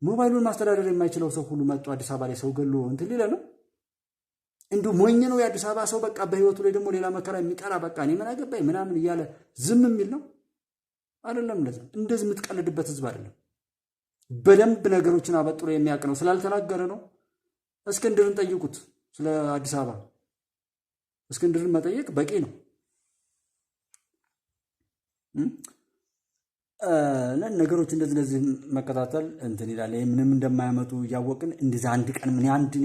ሞባይሉን ማስተዳደር የማይችለው ሰው ሁሉ መጥቶ አዲስ አበባ ላይ ሰው ገሎ እንትን ሊለ ነው። እንዲሁ ሞኝ ነው የአዲስ አበባ ሰው። በቃ በህይወቱ ላይ ደግሞ ሌላ መከራ የሚጠራ በቃ እኔ ምን አገባኝ ምናምን እያለ ዝም የሚል ነው አይደለም። ለዛ እንደዚህ የምትቀልድበት ህዝብ አይደለም። በደንብ ነገሮችን አበጥሮ የሚያውቅ ነው። ስላልተናገረ ነው። እስክንድርን ጠይቁት ስለ አዲስ አበባ። እስክንድርን መጠየቅ በቂ ነው። ነገሮች እንደዚህ መከታተል እንትን ይላል። ምንም እንደማያመጡ እያወቅን እንደዚህ አንድ ቀን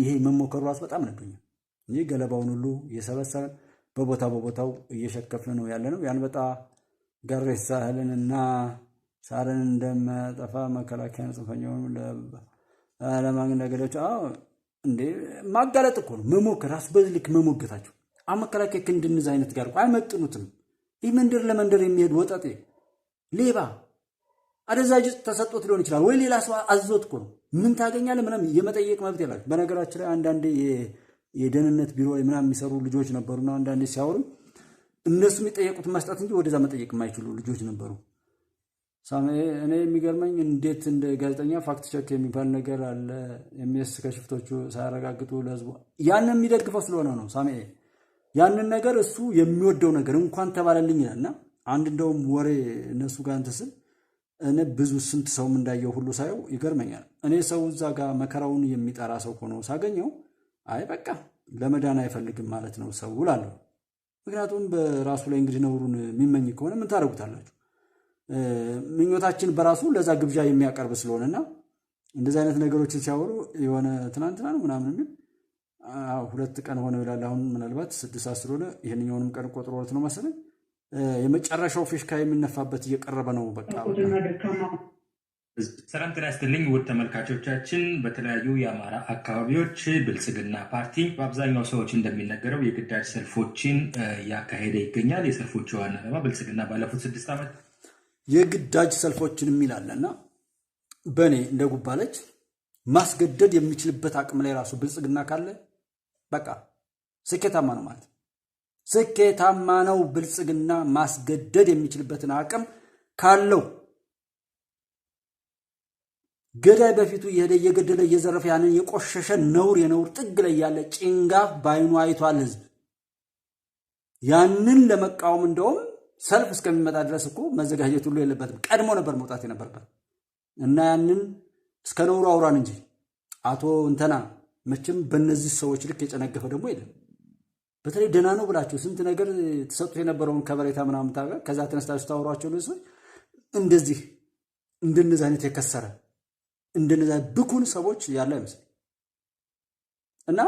ይሄ መሞከሩ ራሱ በጣም ነብኛል። ይህ ገለባውን ሁሉ እየሰበሰበን በቦታው እየሸከፍን ነው ያለ ነው። ያንበጣ ገሬሳ እህልንና ሳርን እንደመጠፋ መከላከያን ጽንፈኛውን ለማግኘት እንዴ ማጋለጥ እኮ ነው መሞከር ራሱ በዚህ ልክ መሞገታቸው። መከላከያ ከእንደነዚህ አይነት ጋር አይመጥኑትም። ይህ መንደር ለመንደር የሚሄድ ወጣጤ ሌባ አደንዛዥ ተሰጥቶት ሊሆን ይችላል ወይ ሌላ ሰው አዝዞት እኮ ነው። ምን ታገኛለህ ምናምን የመጠየቅ መብት የላቸው። በነገራችን ላይ አንዳንዴ የደህንነት ቢሮ ምናምን የሚሰሩ ልጆች ነበሩና አንዳንዴ ሲያወሩ እነሱ የሚጠየቁት መስጠት እንጂ ወደዛ መጠየቅ የማይችሉ ልጆች ነበሩ። እኔ የሚገርመኝ እንዴት እንደ ጋዜጠኛ ፋክት ቼክ የሚባል ነገር አለ። ኤምኤስ ከሽፍቶቹ ሳያረጋግጡ ለህዝቡ ያንን የሚደግፈው ስለሆነ ነው። ያንን ነገር እሱ የሚወደው ነገር እንኳን ተባለልኝ ይላልና አንድ እንደውም ወሬ እነሱ ጋር እንትን ስል እኔ ብዙ ስንት ሰውም እንዳየው ሁሉ ሳየው ይገርመኛል። እኔ ሰው እዛ ጋር መከራውን የሚጠራ ሰው ሆኖ ሳገኘው በቃ ለመዳን አይፈልግም ማለት ነው ሰው እላለሁ። ምክንያቱም በራሱ ላይ እንግዲህ ነውሩን የሚመኝ ከሆነ ምን ታደርጉታላችሁ? ምኞታችን በራሱ ለዛ ግብዣ የሚያቀርብ ስለሆነና እንደዚህ አይነት ነገሮችን ሲያወሩ የሆነ ትናንትና ነው ምናምን የሚል 2 ቀን ሆነ ይላል። አሁን ምናልባት 6 ሆነ። ይሄንኛውንም ቀን ቆጥሮት ነው መሰለኝ የመጨረሻው ፊሽካ የሚነፋበት እየቀረበ ነው። በቃ ሰላም ጤና ይስጥልኝ ውድ ተመልካቾቻችን። በተለያዩ የአማራ አካባቢዎች ብልጽግና ፓርቲ በአብዛኛው ሰዎች እንደሚነገረው የግዳጅ ሰልፎችን እያካሄደ ይገኛል። የሰልፎቹ ዋና ዓላማ ብልጽግና ባለፉት 6 ዓመት የግዳጅ ሰልፎችን የሚላለና በእኔ እንደ ጉባለች ማስገደድ የሚችልበት አቅም ላይ ራሱ ብልጽግና ካለ በቃ ስኬታማ ነው ማለት ነው። ስኬታማ ነው ብልጽግና ማስገደድ የሚችልበትን አቅም ካለው። ገዳይ በፊቱ እየገደለ እየዘረፈ ያንን የቆሸሸ የነውር ጥግ ላይ ያለ ጭንጋፍ ባይኑ አይቷል ህዝብ። ያንን ለመቃወም እንደውም ሰልፍ እስከሚመጣ ድረስ እኮ መዘጋጀት ሁሉ የለበትም። ቀድሞ ነበር መውጣት የነበረበት እና ያንን እስከ ነውሩ አውራን እንጂ አቶ እንተና መቼም በእነዚህ ሰዎች ልክ የጨነገፈ ደግሞ የለም። በተለይ ደህና ነው ብላችሁ ስንት ነገር ተሰጥቶ የነበረውን ከበሬታ ምናምን ታውቃለህ። ከዛ ተነስታችሁ ታወሯቸው ነው ሰዎች እንደነዚህ አይነት የከሰረ እንደነዛ ብኩን ሰዎች ያለ አይመስል እና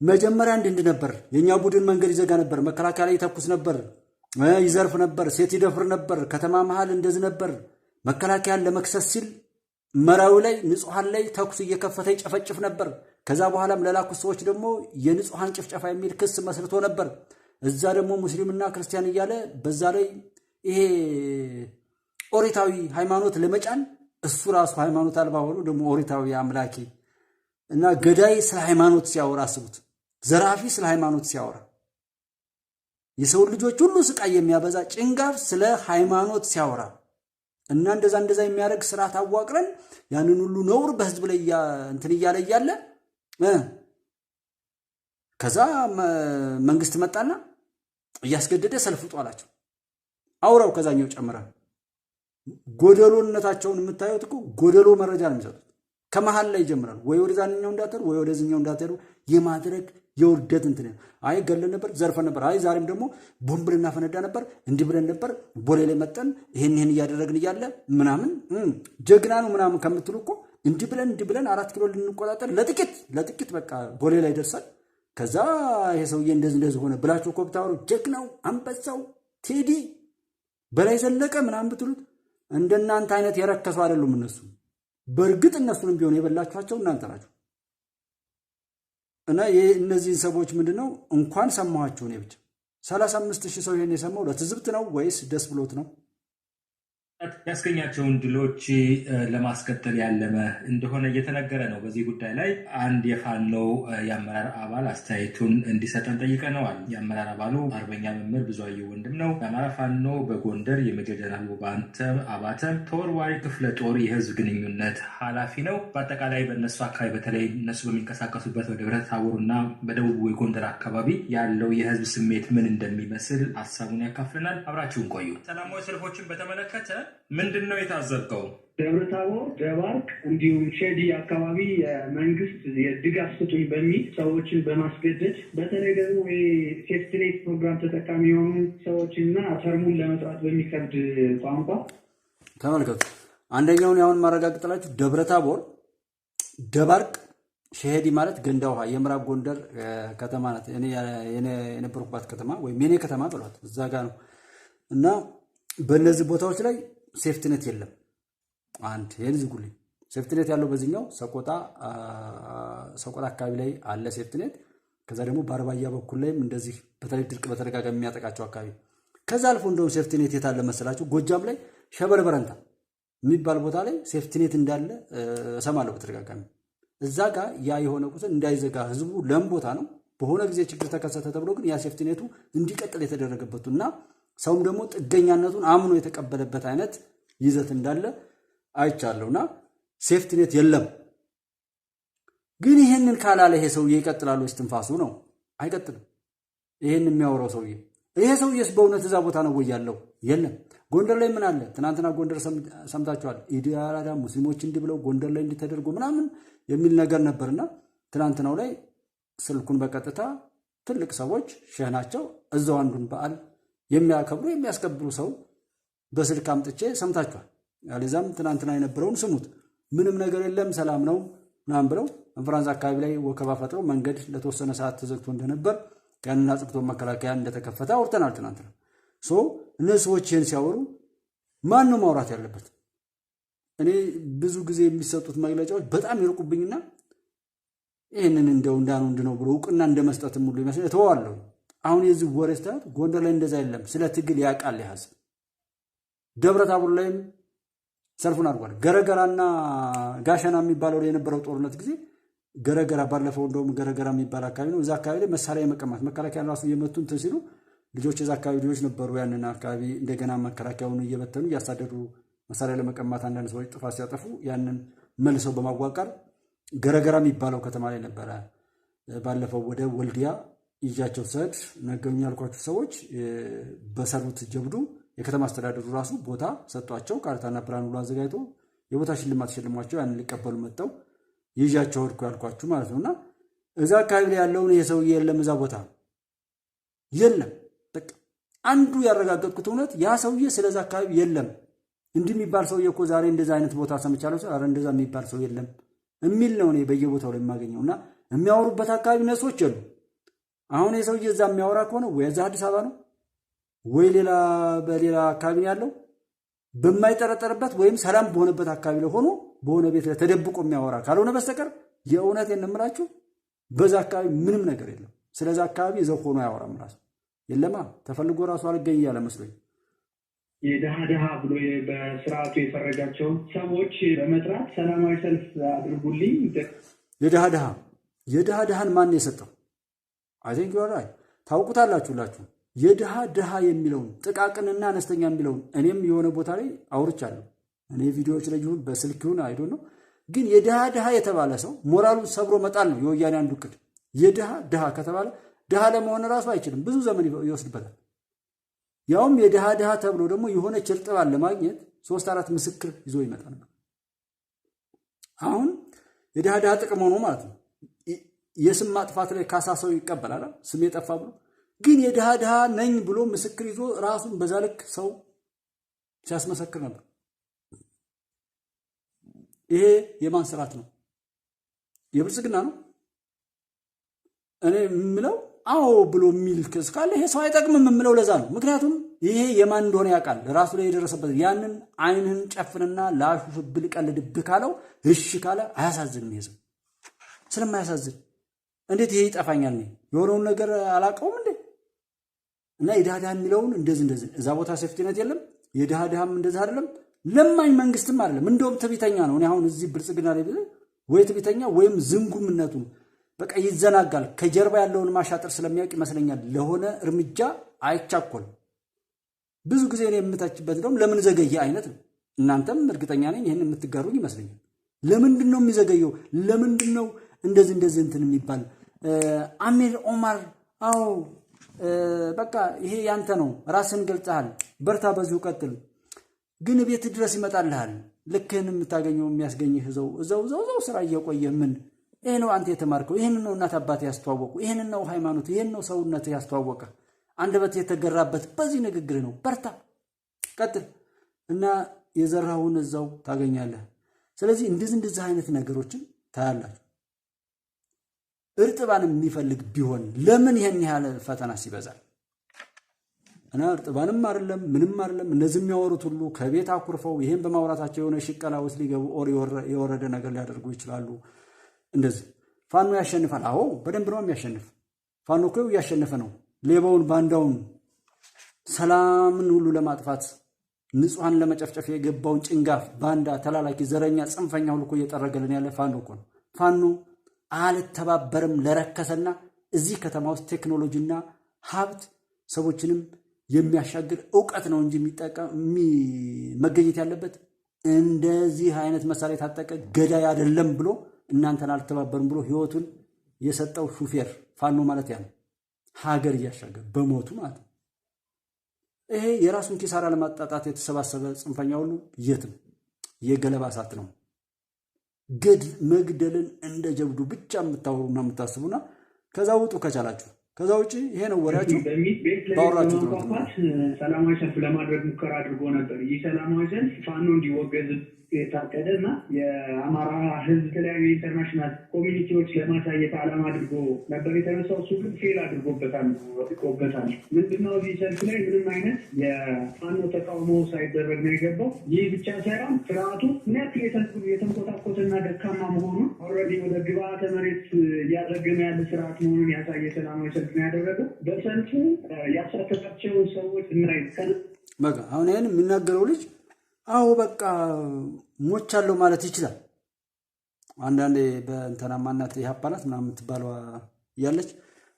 መጀመሪያ እንድ ነበር የኛ ቡድን መንገድ ይዘጋ ነበር፣ መከላከያ ላይ ይተኩስ ነበር፣ ይዘርፍ ነበር፣ ሴት ይደፍር ነበር፣ ከተማ መሃል እንደዚህ ነበር። መከላከያን ለመክሰስ ሲል መራዊ ላይ ንጹሃን ላይ ተኩስ እየከፈተ ይጨፈጭፍ ነበር። ከዛ በኋላም ለላኩት ሰዎች ደግሞ የንጹሃን ጭፍጨፋ የሚል ክስ መስርቶ ነበር። እዛ ደግሞ ሙስሊምና ክርስቲያን እያለ በዛ ላይ ይሄ ኦሪታዊ ሃይማኖት ለመጫን እሱ ራሱ ሃይማኖት አልባ ሆኖ ደግሞ ኦሪታዊ አምላኪ እና ገዳይ ስለ ሃይማኖት ሲያወራ አስቡት። ዘራፊ ስለ ሃይማኖት ሲያወራ፣ የሰው ልጆች ሁሉ ስቃይ የሚያበዛ ጭንጋፍ ስለ ሃይማኖት ሲያወራ እና እንደዛ የሚያደርግ ስርዓት አዋቅረን ያንን ሁሉ ነውር በህዝብ ላይ እንትን እያለ ከዛ መንግስት መጣና እያስገደደ ሰልፍ ውጡ አላቸው። አውራው ከዛኛው ጨምራ ጎደሎነታቸውን የምታዩት እኮ ጎደሎ መረጃ ነው የሚሰጡት። ከመሃል ላይ ይጀምራሉ። ወይ ወደዛኛው እንዳትሄዱ ወይ ወደዚህኛው እንዳትሄዱ የማድረግ የውርደት እንትን አይ ገለን ነበር ዘርፈን ነበር፣ አይ ዛሬም ደግሞ ቦምብ ልናፈነዳ ነበር፣ እንዲህ ብለን ነበር፣ ቦሌ ላይ መጠን ይሄን እያደረግን እያለ ምናምን ጀግና ነው ምናምን ከምትሉ እኮ እንዲህ ብለን 4 ኪሎ ልንቆጣጠር ለጥቂት በቃ ቦሌ ላይ ደርሰን ከዛ ይሄ ሰውዬ እንደዚህ ሆነ ብላችሁ እኮ ብታወሩ ጀግናው አንበሳው ቴዲ በላይ ዘለቀ ምናምን ብትሉት እንደናንተ አይነት የረከሱ አይደሉም እነሱ። በእርግጥ እነሱንም ቢሆን የበላችኋቸው እናንተ ናችሁ። እና እነዚህን ሰዎች ምንድነው እንኳን ሰማኋቸው እኔ ብቻ 35,000 ሰው ይሄን የሰማው ለትዝብት ነው ወይስ ደስ ብሎት ነው? ያስገኛቸውን ድሎች ለማስከተል ያለመ እንደሆነ እየተነገረ ነው። በዚህ ጉዳይ ላይ አንድ የፋኖ የአመራር አባል አስተያየቱን እንዲሰጠን ጠይቀነዋል። የአመራር አባሉ አርበኛ መምህር ብዙአየሁ ወንድም ነው። የአማራ ፋኖ በጎንደር የሜጀር ጀነራል ውባንተ አባተ ተወርዋሪ ክፍለ ጦር የህዝብ ግንኙነት ኃላፊ ነው። በአጠቃላይ በእነሱ አካባቢ በተለይ እነሱ በሚንቀሳቀሱበት በደብረ ታቦርና በደቡብ የጎንደር አካባቢ ያለው የህዝብ ስሜት ምን እንደሚመስል ሀሳቡን ያካፍልናል። አብራችሁን ቆዩ። ሰላማዊ ሰልፎችን በተመለከተ ምንድን ነው የታዘብከው? ደብረ ታቦር፣ ደባርቅ እንዲሁም ሼዲ አካባቢ የመንግስት የድጋፍ ስጡኝ በሚል ሰዎችን በማስገደድ በተለይ ደግሞ የሴፍትኔት ፕሮግራም ተጠቃሚ የሆኑ ሰዎችና ተርሙን ለመጥራት በሚከብድ ቋንቋ ተመልከቱ። አንደኛውን ያሁን ማረጋግጥላችሁ ደብረ ታቦር፣ ደባርቅ፣ ሼዲ ማለት ገንዳ ውሃ የምዕራብ ጎንደር ከተማ ናት። እኔ የነበርኩባት ከተማ ወይም የኔ ከተማ ብሏት እዛ ጋር ነው እና በእነዚህ ቦታዎች ላይ ሴፍትኔት የለም። አንድ ይህን ዝጉልኝ። ሴፍትኔት ያለው በዚህኛው ሰቆጣ አካባቢ ላይ አለ ሴፍትኔት። ከዛ ደግሞ በአርባያ በኩል ላይም እንደዚህ በተለይ ድርቅ በተደጋጋሚ የሚያጠቃቸው አካባቢ። ከዛ አልፎ እንደውም ሴፍትኔት የታለ መሰላቸው? ጎጃም ላይ ሸበል በረንታ የሚባል ቦታ ላይ ሴፍትኔት እንዳለ እሰማለሁ በተደጋጋሚ። እዛ ጋር ያ የሆነ ቁስል እንዳይዘጋ ህዝቡ ለም ቦታ ነው። በሆነ ጊዜ ችግር ተከሰተ ተብሎ ግን ያ ሴፍትኔቱ እንዲቀጥል የተደረገበቱ እና ሰውም ደግሞ ጥገኛነቱን አምኖ የተቀበለበት አይነት ይዘት እንዳለ አይቻለሁና ሴፍትኔት የለም። ግን ይሄንን ካላለ ይሄ ሰውዬ ይቀጥላል ወይስ ትንፋሱ ነው? አይቀጥልም። ይሄን የሚያወራው ሰውዬ ይሄ ሰውዬስ በእውነት እዛ ቦታ ነው ወይ ያለው? የለም። ጎንደር ላይ ምን አለ? ትናንትና ጎንደር ሰምታችኋል። ኢዲ አራዳ ሙስሊሞች እንዲህ ብለው ጎንደር ላይ እንዲተደርጎ ምናምን የሚል ነገር ነበርና ትናንትናው ላይ ስልኩን በቀጥታ ትልቅ ሰዎች ሼህ ናቸው እዛው አንዱን በዓል የሚያከብሩ የሚያስከብሩ ሰው በስልክ አምጥቼ ሰምታችኋል። ያለዛም ትናንትና የነበረውን ስሙት። ምንም ነገር የለም ሰላም ነው ምናምን ብለው እንፍራንስ አካባቢ ላይ ወከባ ፈጥረው መንገድ ለተወሰነ ሰዓት ተዘግቶ እንደነበር ያንን አጽድቶ መከላከያ እንደተከፈተ አውርተናል ትናንትና። እነዚህ ሰዎች ይህን ሲያወሩ ማን ነው ማውራት ያለበት? እኔ ብዙ ጊዜ የሚሰጡት መግለጫዎች በጣም ይርቁብኝና ይህንን እንደው እንዳንወንድ ነው ብሎ እውቅና እንደመስጠትም ሁሉ ይመስል እተዋለሁ። አሁን የዚህ ወሬ ስታት ጎንደር ላይ እንደዛ የለም። ስለ ትግል ያውቃል ያህዝብ። ደብረ ታቦር ላይም ሰልፉን አድርጓል። ገረገራና ጋሸና የሚባለው ላይ የነበረው ጦርነት ጊዜ ገረገራ ባለፈው እንደውም ገረገራ የሚባል አካባቢ ነው። እዛ አካባቢ ላይ መሳሪያ የመቀማት መከላከያን ራሱ እየመቱ እንትን ሲሉ ልጆች እዛ አካባቢ ልጆች ነበሩ። ያንን አካባቢ እንደገና መከላከያውን እየበተኑ እያሳደዱ መሳሪያ ለመቀማት አንዳንድ ሰዎች ጥፋት ሲያጠፉ ያንን መልሰው በማዋቀር ገረገራ የሚባለው ከተማ ላይ ነበረ። ባለፈው ወደ ወልዲያ ይጃቸው ሰድ ነገኙ ያልኳችሁ ሰዎች በሰሩት ጀብዱ የከተማ አስተዳደሩ ራሱ ቦታ ሰጧቸው። ካርታና ፕላን ብሎ አዘጋጅቶ የቦታ ሽልማት ሸልሟቸው ያንን ሊቀበሉ መጥተው ይጃቸው ወድኩ ያልኳችሁ ማለት ነውና እዛ አካባቢ ላይ ያለውን የሰውዬ የለም እዛ ቦታ የለም። በቃ አንዱ ያረጋገጥኩት እውነት ያ ሰውዬ ስለዛ አካባቢ የለም። እንዲህ የሚባል ሰውዬ እኮ ዛሬ እንደዛ አይነት ቦታ ሰምቻለሁ። ኧረ እንደዛ የሚባል ሰው የለም የሚል ነው እኔ በየቦታው ላይ የማገኘውና የሚያወሩበት አካባቢ ነሶች የሉ። አሁን የሰውዬ እዛ የሚያወራ ከሆነ ወይ እዛ አዲስ አበባ ነው ወይ በሌላ አካባቢ ያለው በማይጠረጠርበት ወይም ሰላም በሆነበት አካባቢ ላይ ሆኖ በሆነ ቤት ላይ ተደብቆ የሚያወራ ካልሆነ በስተቀር የእውነት የነምላችሁ በዛ አካባቢ ምንም ነገር የለም። ስለዛ አካባቢ እዛው ሆኖ ያወራም ራሱ የለማ ተፈልጎ ራሱ አልገኝ ያለ መስሎኝ የድሃ ብሎ በስርዓቱ የፈረጃቸው ሰዎች በመጥራት ሰላማዊ ሰልፍ አድርጉልኝ። የድሃን ማን የሰጠው? አይ ቲንክ ዩ አር ራይት። ታውቁታላችሁላችሁ የድሃ የሚለውን ጥቃቅንና አነስተኛ የሚለውን እኔም የሆነ ቦታ ላይ አውርቻለሁ። እኔ ቪዲዮዎች ላይ ይሁን በስልክ ይሁን አይዶ ነው። ግን የድሃ የተባለ ሰው ሞራሉን ሰብሮ መጣል ነው የወያኔ አንዱ ዕቅድ። የድሃ ድሃ ከተባለ ድሃ ለመሆን ራሱ አይችልም፣ ብዙ ዘመን ይወስድበታል። ያውም የድሃ ድሃ ተብሎ ደግሞ የሆነች እርጥባን ለማግኘት 3-4 ምስክር ይዞ ይመጣ ነበር። አሁን የድሃ ድሃ ጥቅም ሆኖ ማለት ነው። የስም ማጥፋት ላይ ካሳ ሰው ይቀበላል፣ ስም የጠፋ ብሎ ግን የድሃ ድሃ ነኝ ብሎ ምስክር ይዞ ራሱን በዛ ልክ ሰው ሲያስመሰክር ነበር። ይሄ የማን ስርዓት ነው? የብልጽግና ነው? እኔ የምለው አዎ ብሎ የሚል ክስ ካለ ይሄ ሰው አይጠቅምም የምለው ለዛ ነው። ምክንያቱም ይሄ የማን እንደሆነ ያውቃል፣ ራሱ ላይ የደረሰበት። ያንን አይንህን ጨፍንና ላሹፍብል ቀልድብህ ካለው እሺ ካለ አያሳዝንም? ይሄ ሰው ስለማያሳዝን እንዴት ይሄ ይጠፋኛል? የሆነውን ነገር አላውቀውም እንዴ? እና የድሃ ድሃ የሚለውን እንደዚህ እዛ ቦታ ሴፍቲነት የለም። የድሃ ድሃም እንደዚህ አይደለም፣ ለማኝ መንግስትም አይደለም። እንደውም ትዕቢተኛ ነው። እኔ አሁን እዚህ ብልጽግና ላይ ወይ ትዕቢተኛ ወይም ዝንጉምነቱ በቃ ይዘናጋል። ከጀርባ ያለውን ማሻጠር ስለሚያውቅ ይመስለኛል ለሆነ እርምጃ አይቻኮልም። ብዙ ጊዜ እኔ የምታችበት ደግሞ ለምን ዘገየ አይነት ነው። እናንተም እርግጠኛ ነኝ ይህን የምትጋሩኝ ይመስለኛል። ለምንድን ነው የሚዘገየው? ለምንድን ነው እንደዚህ እንትን የሚባል? አሚር ኦማር አዎ በቃ ይሄ ያንተ ነው፣ ራስን ገልጸሃል፣ በርታ፣ በዚሁ ቀጥል። ግን ቤት ድረስ ይመጣልሃል። ልክህን የምታገኘው የሚያስገኝህ እዛው ስራ እየቆየ ምን ይሄ ነው አንተ የተማርከው፣ ይህን ነው እናት አባት ያስተዋወቁ፣ ይህን ነው ሃይማኖት፣ ይህን ነው ሰውነት ያስተዋወቀ፣ አንደበት የተገራበት በዚህ ንግግር ነው። በርታ፣ ቀጥል እና የዘራውን እዛው ታገኛለህ። ስለዚህ እንደዚህ አይነት ነገሮችን ታያላችሁ። እርጥባንም የሚፈልግ ቢሆን ለምን ይሄን ያህል ፈተና ሲበዛል? እና እርጥባንም አይደለም ምንም አይደለም። እነዚህ የሚያወሩት ሁሉ ከቤት አኩርፈው ይሄን በማውራታቸው የሆነ ሽቀላ ውስጥ ሊገቡ ኦር የወረደ ነገር ሊያደርጉ ይችላሉ። እንደዚህ ፋኖ ያሸንፋል? አዎ በደንብ ነው የሚያሸንፍ። ፋኖ እኮ እያሸነፈ ነው። ሌባውን፣ ባንዳውን፣ ሰላምን ሁሉ ለማጥፋት ንጹሃን ለመጨፍጨፍ የገባውን ጭንጋፍ፣ ባንዳ፣ ተላላኪ፣ ዘረኛ፣ ጽንፈኛ ሁሉ እኮ እየጠረገልን ያለ ፋኖ እኮ ነው። ፋኖ አልተባበርም ለረከሰና እዚህ ከተማ ውስጥ ቴክኖሎጂና ሀብት ሰዎችንም የሚያሻግር እውቀት ነው እንጂ መገኘት ያለበት እንደዚህ አይነት መሳሪያ የታጠቀ ገዳይ አይደለም ብሎ እናንተን አልተባበርም ብሎ ህይወቱን የሰጠው ሹፌር ፋኖ ማለት ያ ነው። ሀገር እያሻገር በሞቱ ማለት ነው። ይሄ የራሱን ኪሳራ ለማጣጣት የተሰባሰበ ጽንፈኛ ሁሉ የትም የገለባ እሳት ነው። መግደልን እንደ ጀብዱ ብቻ የምታወሩና የምታስቡና ከዛ ውጡ ከቻላችሁ። ከዛ ውጭ ይሄ ነው ወሬያችሁ። ባወራችሁ ሰላማዊ ሰልፍ ለማድረግ ሙከራ አድርጎ ነበር። ይህ ሰላማዊ ሰልፍ ፋኖ እንዲወገዝ የታቀደ እና የአማራ ህዝብ የተለያዩ ኢንተርናሽናል ኮሚኒቲዎች ለማሳየት ዓላማ አድርጎ ነበር የተነሳው። እሱ ግን ፌል አድርጎበታል። ምንድነው እዚህ ሰልፍ ላይ ምንም አይነት የፋኖ ተቃውሞ ሳይደረግ ነው የገባው። ይህ ብቻ ሳይሆን ስርዓቱ ነት የተንኮታኮተና ደካማ መሆኑን ኦልሬዲ ወደ ግብዓተ መሬት እያደረገመ ያለ ስርዓት መሆኑን ያሳየ ሰላማዊ ሰልፍ ነው ያደረገው። በሰልፉ ያሳተፋቸውን ሰዎች እናይ። በቃ አሁን ይህን የሚናገረው ልጅ አዎ በቃ ሞቻለሁ ማለት ይችላል። አንዳንዴ በእንተናማናት የሀፓናት ምናምን የምትባለው እያለች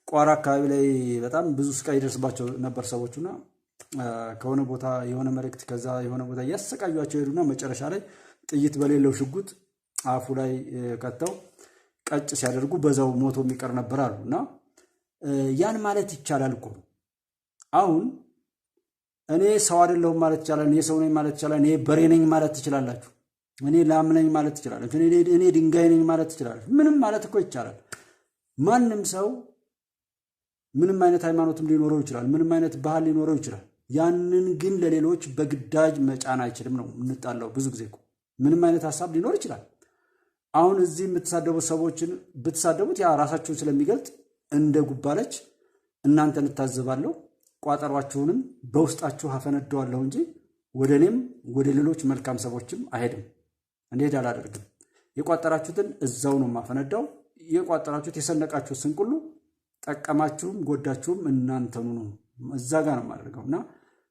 ቋራ አካባቢ ላይ በጣም ብዙ ስቃይ ይደርስባቸው ነበር ሰዎቹና ከሆነ ቦታ የሆነ መልእክት ከዛ የሆነ ቦታ እያሰቃዩቸው ሄዱና መጨረሻ ላይ ጥይት በሌለው ሽጉጥ አፉ ላይ ከተው ቀጭ ሲያደርጉ በዛው ሞቶ የሚቀር ነበር አሉ። እና ያን ማለት ይቻላል እኮ አሁን እኔ ሰው አይደለሁም ማለት ይቻላል። እኔ ሰው ነኝ ማለት ይቻላል። እኔ በሬ ነኝ ማለት ትችላላችሁ። እኔ ላም ነኝ ማለት ትችላላችሁ። እኔ ድንጋይ ነኝ ማለት ትችላላችሁ። ምንም ማለት እኮ ይቻላል። ማንም ሰው ምንም አይነት ሃይማኖትም ሊኖረው ይችላል። ምንም አይነት ባህል ሊኖረው ይችላል። ያንን ግን ለሌሎች በግዳጅ መጫን አይችልም ነው እንጣላው። ብዙ ጊዜ እኮ ምንም አይነት ሀሳብ ሊኖር ይችላል። አሁን እዚህ የምትሳደቡት ሰዎችን ብትሳደቡት ያ ራሳችሁን ስለሚገልጥ እንደ ጉባለች እናንተን እታዘባለሁ። ቋጠሯችሁንም በውስጣችሁ አፈነደዋለሁ እንጂ ወደ እኔም ወደ ሌሎች መልካም ሰዎችም አይሄድም። እንዴት አላደርግም። የቋጠራችሁትን እዛው ነው ማፈነዳው። የቋጠራችሁት የሰነቃችሁት ስንቁሉ ጠቀማችሁም ጎዳችሁም እናንተኑ ነው እዛ ጋር ነው የማደርገው። እና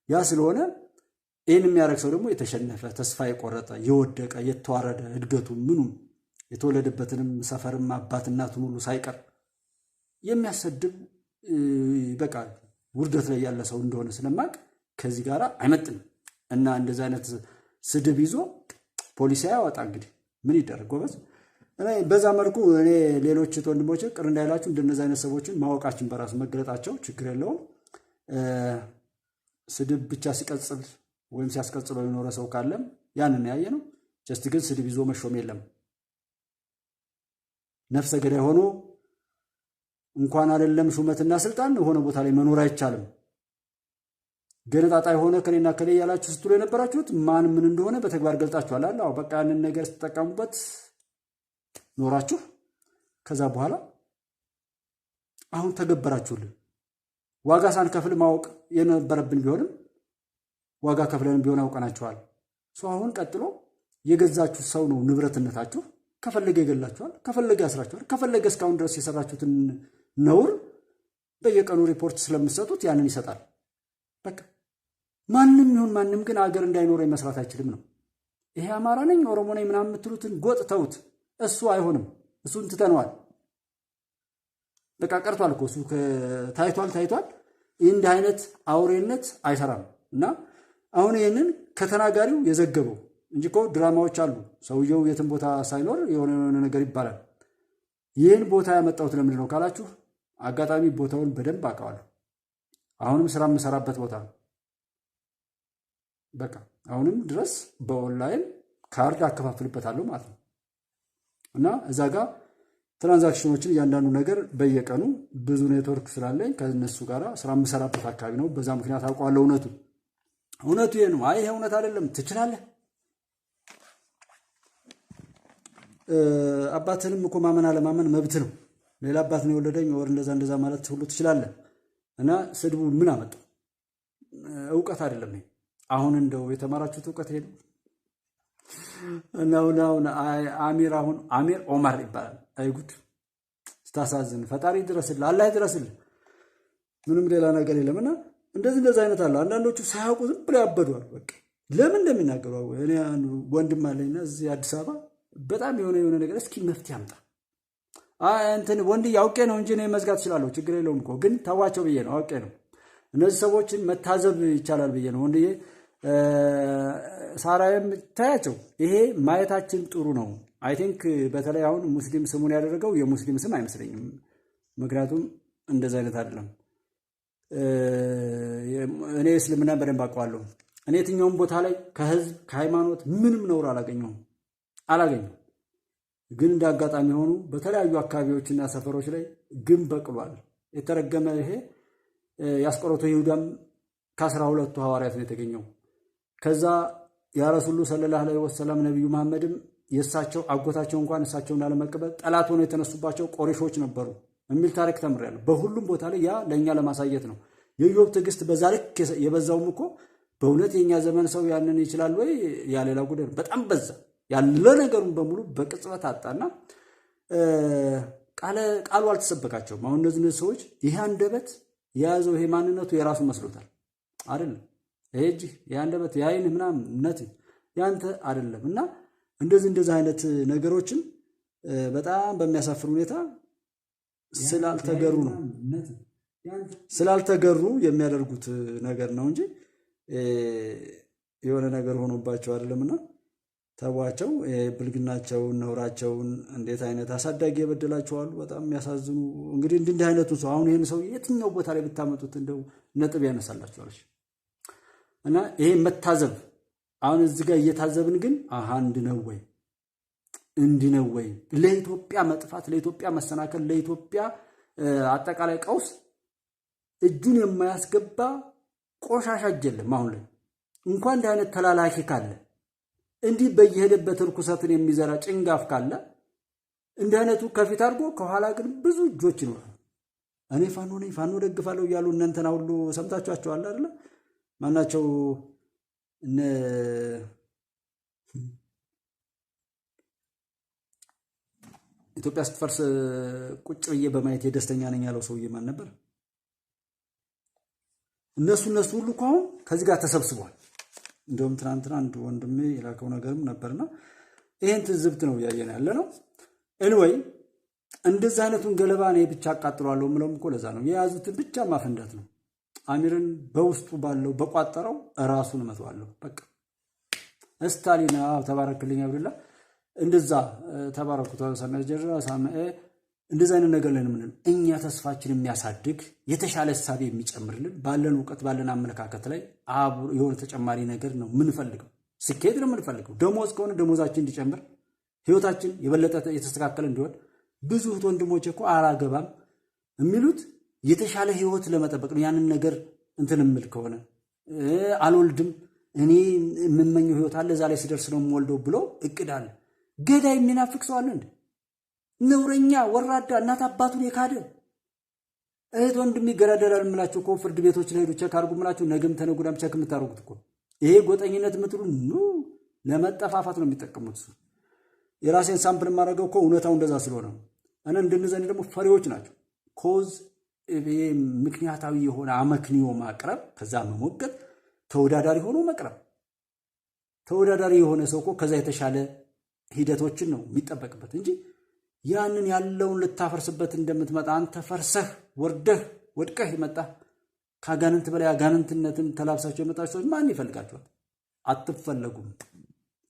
ያ ስለሆነ ይህን የሚያደርግ ሰው ደግሞ የተሸነፈ ተስፋ የቆረጠ የወደቀ የተዋረደ እድገቱ ምኑም የተወለደበትንም ሰፈርም አባት እናቱን ሁሉ ሳይቀር የሚያሰድብ በቃ ውርደት ላይ ያለ ሰው እንደሆነ ስለማቅ ከዚህ ጋር አይመጥንም። እና እንደዚህ አይነት ስድብ ይዞ ፖሊስ ያወጣ እንግዲህ ምን ይደረግ ጎበዝ። በዛ መልኩ እኔ ሌሎች ወንድሞች ቅር እንዳይላችሁ እንደነዚህ አይነት ሰዎችን ማወቃችን በራሱ መገለጣቸው ችግር የለውም። ስድብ ብቻ ሲቀጽል ወይም ሲያስቀጽለው የኖረ ሰው ካለም ያንን ያየ ነው። ጀስት ግን ስድብ ይዞ መሾም የለም። ነፍሰ ገዳይ ሆኖ እንኳን አይደለም ሹመትና ስልጣን ሆነ ቦታ ላይ መኖር አይቻልም። ገነጣጣይ ሆነ ከኔና ከሌ ያላችሁ ስትሉ የነበራችሁት ማን ምን እንደሆነ በተግባር ገልጣችኋል አይደል? አዎ በቃ ያንን ነገር ስትጠቀሙበት ኖራችሁ ከዛ በኋላ አሁን ተገበራችሁልን። ዋጋ ሳንከፍል ማወቅ የነበረብን ቢሆንም ዋጋ ከፍለን ቢሆን አውቀናችኋል። አሁን ቀጥሎ የገዛችሁ ሰው ነው ንብረትነታችሁ። ከፈለገ ይገላችኋል፣ ከፈለገ ያስራችኋል፣ ከፈለገ እስካሁን ድረስ የሰራችሁትን ነውር በየቀኑ ሪፖርት ስለምትሰጡት ያንን ይሰጣል። በቃ ማንም ይሁን ማንም ግን አገር እንዳይኖረኝ መስራት አይችልም ነው። ይሄ አማራ ነኝ ኦሮሞ ነኝ ምናምን የምትሉትን ጎጥ ተውት። እሱ አይሆንም። እሱን ትተነዋል። በቃ ቀርቷል እኮ እሱ ታይቷል። እንዲህ አይነት አውሬነት አይሰራም። እና አሁን ይህንን ከተናጋሪው የዘገበው እንጂ እኮ ድራማዎች አሉ። ሰውየው የትን ቦታ ሳይኖር የሆነ ነገር ይባላል። ይህን ቦታ ያመጣሁት ለምንድን ነው ካላችሁ አጋጣሚ ቦታውን በደንብ አውቀዋለሁ። አሁንም ስራ የምሰራበት ቦታ ነው። በቃ አሁንም ድረስ በኦንላይን ካርድ አከፋፍልበታለሁ ማለት ነው። እና እዛ ጋር ትራንዛክሽኖችን እያንዳንዱ ነገር በየቀኑ ብዙ ኔትወርክ ስላለኝ ከነሱ ጋር ስራ የምሰራበት አካባቢ ነው። በዛ ምክንያት አውቀዋለሁ። እውነቱ ይሄ ነው። አይ ይሄ እውነት አይደለም ትችላለህ። አባትንም እኮ ማመን አለማመን መብት ነው። ሌላ አባት ነው የወለደኝ ወር እንደዛ ማለት ሁሉ ትችላለህ። እና ስድቡ ምን አመጣው? እውቀት አይደለም ይሄ። አሁን እንደው የተማራችሁት እውቀት ይሄ ነው። እና አሁን አሚር ኦማር ይባላል። አይጉድ ስታሳዝን። ፈጣሪ ድረስልህ፣ አላህ ድረስልህ። ምንም ሌላ ነገር የለምና እንደዚህ አይነት አለ። አንዳንዶቹ ሳያውቁ ዝም ብለው ያበዷል። በቃ ለምን እንደሚናገሩ እኔ ወንድም አለኝና እዚህ አዲስ አበባ በጣም የሆነ ነገር እስኪ መፍትሄ አምጣ እንትን ወንድዬ አውቄ ነው እንጂ እኔ መዝጋት እችላለሁ፣ ችግር የለውም እኮ ግን ተዋቸው ብዬ ነው። አውቄ ነው እነዚህ ሰዎችን መታዘብ ይቻላል ብዬ ነው። ወንድዬ ሳራዬም ታያቸው። ይሄ ማየታችን ጥሩ ነው። አይ ቲንክ በተለይ አሁን ሙስሊም ስሙን ያደረገው የሙስሊም ስም አይመስለኝም። ምክንያቱም እንደዚ አይነት አይደለም። እኔ እስልምና በደንብ አውቀዋለሁ። እኔ የትኛውም ቦታ ላይ ከህዝብ ከሃይማኖት ምንም ነውር አላገኘሁም። ግን እንደ አጋጣሚ ሆኑ በተለያዩ አካባቢዎችና ሰፈሮች ላይ ግን በቅሏል። የተረገመ ይሄ ያስቆሮቱ ይሁዳም ከ12ቱ ሐዋርያት ነው የተገኘው። ከዛ ያ ረሱሉ ሰለላሁ ዐለይሂ ወሰለም ነብዩ መሐመድም የእሳቸው አጎታቸው እንኳን እሳቸውን ላለመቀበል ጠላት ሆነው የተነሱባቸው ቆሬሾች ነበሩ የሚል ታሪክ ተምሬያለሁ። በሁሉም ቦታ ላይ ያ ለእኛ ለማሳየት ነው። የኢዮብ ትዕግስት በዛ ልክ የበዛውም እኮ በእውነት የእኛ ዘመን ሰው ያንን ይችላል ወይ? ያ ሌላ ጉዳይ ነው። በጣም በዛ ያለ ነገሩን በሙሉ በቅጽበት አጣና ቃሉ አልተሰበካቸውም። አሁን እነዚህ ሰዎች ይሄ አንደበት የያዘው ይሄ ማንነቱ የራሱ መስሎታል። አይደለም። ይሄ እጅ የአንደበት የአይን ምናምን እምነት ያንተ አይደለም። እና እንደዚህ አይነት ነገሮችን በጣም በሚያሳፍር ሁኔታ ስላልተገሩ የሚያደርጉት ነገር ነው እንጂ የሆነ ነገር ሆኖባቸው አይደለምና ተዋቸው። ብልግናቸውን ነውራቸውን እንዴት አይነት አሳዳጊ የበደላቸዋሉ። በጣም የሚያሳዝኑ። እንግዲህ እንዲህ አይነቱ ሰው አሁን ይህን ሰው የትኛው ቦታ ላይ ብታመጡት እንደው ነጥብ ያነሳላቸዋል። እና ይሄ መታዘብ አሁን እዚህ ጋር እየታዘብን ግን እንዲህ ነው ወይ ለኢትዮጵያ መጥፋት፣ ለኢትዮጵያ መሰናከል፣ ለኢትዮጵያ አጠቃላይ ቀውስ እጁን የማያስገባ ቆሻሻ እጅ የለም። አሁን ላይ እንኳን እንዲህ አይነት ተላላኪ ካለ እንዲህ በየሄደበት ርኩሰትን የሚዘራ ጭንጋፍ ካለ እንዲህ አይነቱ ከፊት አድርጎ ከኋላ ግን ብዙ እጆች ይኖራል። እኔ ፋኖ ነኝ ፋኖ ደግፋለሁ እያሉ እነንተና ሁሉ ሰምታችኋቸዋል አይደለ? ማናቸው እነ ኢትዮጵያ ስትፈርስ ቁጭ ብዬ በማየት የደስተኛ ነኝ ያለው ሰውዬ ማን ነበር? እነሱ ሁሉ እኮ አሁን ከዚህ ጋር ተሰብስቧል። እንደውም ትናንትና አንድ ወንድሜ የላከው ነገርም ነበርና ይሄን ትዝብት ነው እያየን ያለ ነው። ኤኒዌይ እንደዚህ አይነቱን ገለባ እኔ ብቻ አቃጥሏለሁ የምለውም እኮ ለዛ ነው። የያዙትን ብቻ ማፈንዳት ነው። አሚርን በውስጡ ባለው በቋጠረው ራሱን እመተዋለሁ። በቃ ስታሊን ተባረክልኝ አብዱላ እንደዛ ተባረኩ ሰማይ ጀራ ሳማኤ እንደዛ አይነት ነገር ላይ ነው የምንለው። እኛ ተስፋችን የሚያሳድግ የተሻለ ሐሳብ የሚጨምርልን ባለን እውቀት ባለን አመለካከት ላይ የሆነ ተጨማሪ ነገር ነው የምንፈልገው። ስኬት ነው የምንፈልገው። ደሞዝ ከሆነ ደሞዛችን እንዲጨምር፣ ህይወታችን የበለጠ የተስተካከለ እንዲሆን። ብዙ እህት ወንድሞቼ እኮ አላገባም የሚሉት የተሻለ ህይወት ለመጠበቅ ነው። ያንን ነገር እንትን የምል ከሆነ አልወልድም እኔ የምመኘው ህይወት አለ እዛ ላይ ስደርስ ነው የምወልደው ብሎ እቅድ አለ። ገዳይ የሚናፍቅ ሰው አለ እንዴ? ነውረኛ ወራዳ እናት አባቱን የካደ እህት ወንድም ይገዳደራል የምላችሁ እኮ ፍርድ ቤቶች ላይ ሄዱ ቸክ አድርጉ የምላችሁ ነገም ተነጉዳም ቸክ የምታደርጉት እኮ ይሄ ጎጠኝነት የምትሉ ለመጠፋፋት ነው የሚጠቀሙት። እሱ የራሴን ሳምፕል የማደርገው እኮ እውነታው እንደዛ ስለሆነ ነው። እና እንደነዛኔ ደግሞ ፈሪዎች ናቸው። ኮዝ ምክንያታዊ የሆነ አመክንዮ ማቅረብ፣ ከዛ መሞገት፣ ተወዳዳሪ ሆኖ መቅረብ። ተወዳዳሪ የሆነ ሰው እኮ ከዛ የተሻለ ሂደቶችን ነው የሚጠበቅበት እንጂ ያንን ያለውን ልታፈርስበት እንደምትመጣ አንተ ፈርሰህ ወድቀህ ይመጣ ከአጋንንት በላይ አጋንንትነትን ተላብሳቸው የመጣችሁ ሰዎች ማን ይፈልጋችኋል? አትፈለጉም።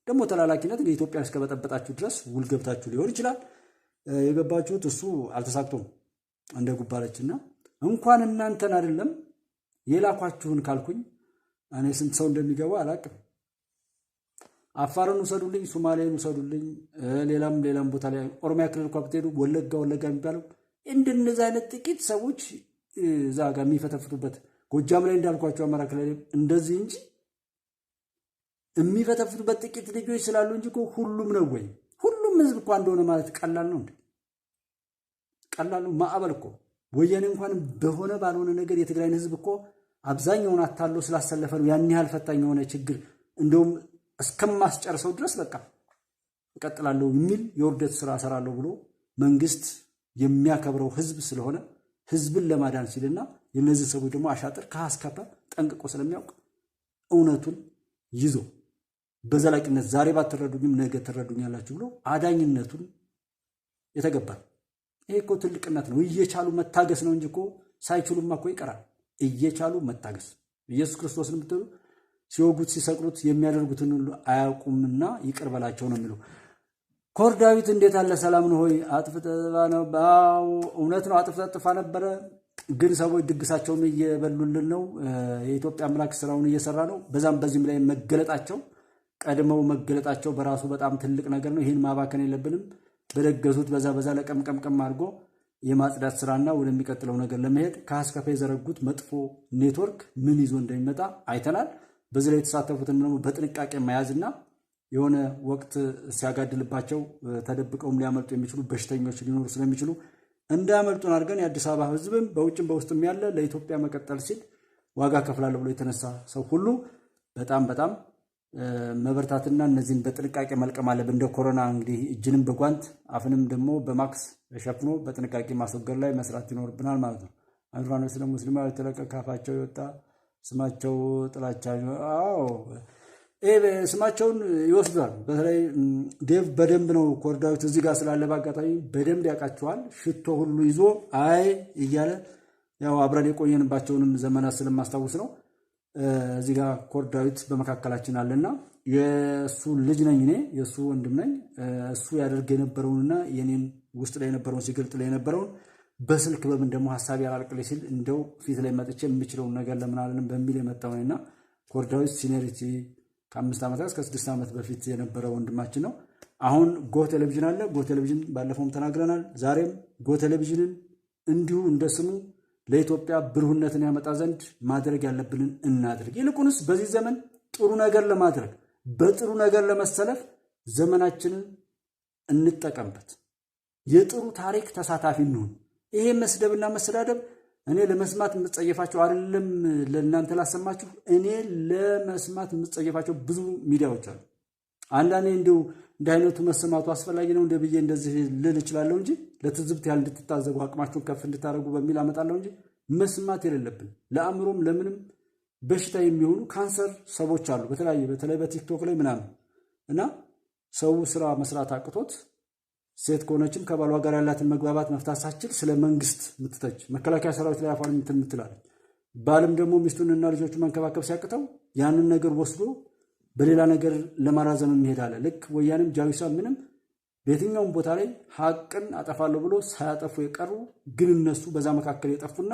ደግሞ ተላላኪነት ኢትዮጵያን እስከበጠበጣችሁ ድረስ ውል ገብታችሁ ሊሆን ይችላል የገባችሁት። እሱ አልተሳክቶም እንደ ጉባለችና እንኳን እናንተን አይደለም የላኳችሁን ካልኩኝ እኔ ስንት ሰው እንደሚገባ አላቅም። አፋርን ውሰዱልኝ፣ ሶማሌን ውሰዱልኝ፣ ሌላም ቦታ ላይ ኦሮሚያ ክልል እንኳን ብትሄዱ ወለጋ የሚባለው እንደነዚህ አይነት ጥቂት ሰዎች እዛ ጋር የሚፈተፍቱበት ጎጃም ላይ እንዳልኳቸው አማራ ክልል እንደዚህ እንጂ የሚፈተፍቱበት ጥቂት ልጆች ስላሉ እንጂ እኮ ሁሉም ነው ወይ? ሁሉም ህዝብ እኮ እንደሆነ ማለት ቀላል ነው እንዴ? ቀላል ነው። ማዕበል እኮ ወያኔ እንኳን በሆነ ባልሆነ ነገር የትግራይን ህዝብ እኮ አብዛኛውን አታሎ ስላሰለፈ ነው ያን ያህል ፈታኝ የሆነ ችግር እንደውም እስከማስጨርሰው ድረስ በቃ እቀጥላለሁ የሚል የውርደት ስራ እሰራለሁ ብሎ መንግስት የሚያከብረው ህዝብ ስለሆነ ህዝብን ለማዳን ሲልና የነዚህ ሰዎች ደግሞ አሻጥር ከሀስከፈ ጠንቅቆ ስለሚያውቅ እውነቱን ይዞ በዘላቂነት ዛሬ ባትረዱኝም ነገ ትረዱኛላችሁ ብሎ አዳኝነቱን የተገባል። ይሄ እኮ ትልቅነት ነው። እየቻሉ መታገስ ነው እንጂ እኮ ሳይችሉማ እኮ ይቀራል። እየቻሉ መታገስ ኢየሱስ ክርስቶስን የምትሉ ሲወጉት ሲሰቅሉት የሚያደርጉትን ሁሉ አያውቁምና ይቅር በላቸው ነው የሚለው። ኮር ዳዊት እንዴት አለ? ሰላም ነው ሆይ? አጥፍተህ ነው? እውነት ነው አጥፍተህ ነበረ፣ ግን ሰዎች ድግሳቸውን እየበሉልን ነው። የኢትዮጵያ አምላክ ስራውን እየሰራ ነው። በዛም በዚህም ላይ መገለጣቸው ቀድመው መገለጣቸው በራሱ በጣም ትልቅ ነገር ነው። ይህን ማባከን የለብንም። በደገሱት በዛ ለቀምቀምቀም አድርጎ የማጽዳት ስራና ወደሚቀጥለው ነገር ለመሄድ ከአስከፈ የዘረጉት መጥፎ ኔትወርክ ምን ይዞ እንደሚመጣ አይተናል። በዚህ ላይ የተሳተፉትን ደግሞ በጥንቃቄ መያዝና የሆነ ወቅት ሲያጋድልባቸው ተደብቀውም ሊያመልጡ የሚችሉ በሽተኞች ሊኖሩ ስለሚችሉ እንዳያመልጡን አድርገን የአዲስ አበባ ህዝብም በውጭም በውስጥም ያለ ለኢትዮጵያ መቀጠል ሲል ዋጋ ከፍላለሁ ብሎ የተነሳ ሰው ሁሉ በጣም መበርታትና እነዚህን በጥንቃቄ መልቀም አለብን። እንደ ኮሮና እንግዲህ እጅንም በጓንት አፍንም ደግሞ በማክስ ሸፍኖ በጥንቃቄ ማስወገድ ላይ መስራት ይኖርብናል ማለት ነው። አንዱራኖስ ደግሞ ሙስሊማው የተለቀቀ ካፋቸው የወጣ ስማቸው ጥላቻ ስማቸውን ይወስዳል። በተለይ ዴቭ በደንብ ነው ኮር ዳዊት እዚህ ጋር ስላለ በአጋጣሚ በደንብ ያውቃቸዋል። ሽቶ ሁሉ ይዞ አይ እያለ ያው አብረን የቆየንባቸውንም ዘመናት ስለማስታውስ ነው። እዚህ ጋር ኮር ዳዊት በመካከላችን አለና የእሱ ልጅ ነኝ እኔ የእሱ ወንድም ነኝ። እሱ ያደርግ የነበረውንና የኔን ውስጥ ላይ የነበረውን ሲገልጥ ላይ የነበረውን በስልክ በምን ደግሞ ሀሳብ ያላልቅልኝ ሲል እንደው ፊት ላይ መጥቼ የምችለውን ነገር ለምን አለንም በሚል የመጣው ነውና ኮር ዳዊት ሲኒሪቲ ከ5 ዓመት እስከ 6 ዓመት በፊት የነበረ ወንድማችን ነው። አሁን ጎ ቴሌቪዥን አለ። ጎ ቴሌቪዥን ባለፈውም ተናግረናል። ዛሬም ጎ ቴሌቪዥንን እንዲሁ እንደ ስሙ ለኢትዮጵያ ብሩህነትን ያመጣ ዘንድ ማድረግ ያለብንን እናድርግ። ይልቁንስ በዚህ ዘመን ጥሩ ነገር ለማድረግ በጥሩ ነገር ለመሰለፍ ዘመናችንን እንጠቀምበት። የጥሩ ታሪክ ተሳታፊ እንሁን። ይሄ መስደብና መሰዳደብ እኔ ለመስማት የምጸየፋቸው አይደለም፣ ለእናንተ ላሰማችሁ። እኔ ለመስማት የምጸየፋቸው ብዙ ሚዲያዎች አሉ። አንዳንዴ እንዲሁ እንደ አይነቱ መሰማቱ አስፈላጊ ነው እንደ ብዬ እንደዚህ ልል እችላለሁ እንጂ ለትዝብት ያህል እንድትታዘቡ አቅማችሁን ከፍ እንድታደርጉ በሚል አመጣለሁ እንጂ መስማት የሌለብን ለአእምሮም ለምንም በሽታ የሚሆኑ ካንሰር ሰዎች አሉ። በተለይ በቲክቶክ ላይ ምናምን እና ሰው ስራ መስራት አቅቶት ሴት ከሆነችም ከባሏ ጋር ያላትን መግባባት መፍታት ሳትችል ስለ መንግስት ምትተች መከላከያ ሰራዊት ላይ አፏን ምትላለች። ባልም ደግሞ ሚስቱንና ልጆቹ መንከባከብ ሲያቅተው ያንን ነገር ወስዶ በሌላ ነገር ለማራዘም የሚሄድ አለ። ልክ ወያንም ጃዊሳ ምንም በየትኛውም ቦታ ላይ ሀቅን አጠፋለሁ ብሎ ሳያጠፉ የቀሩ ግን እነሱ በዛ መካከል የጠፉና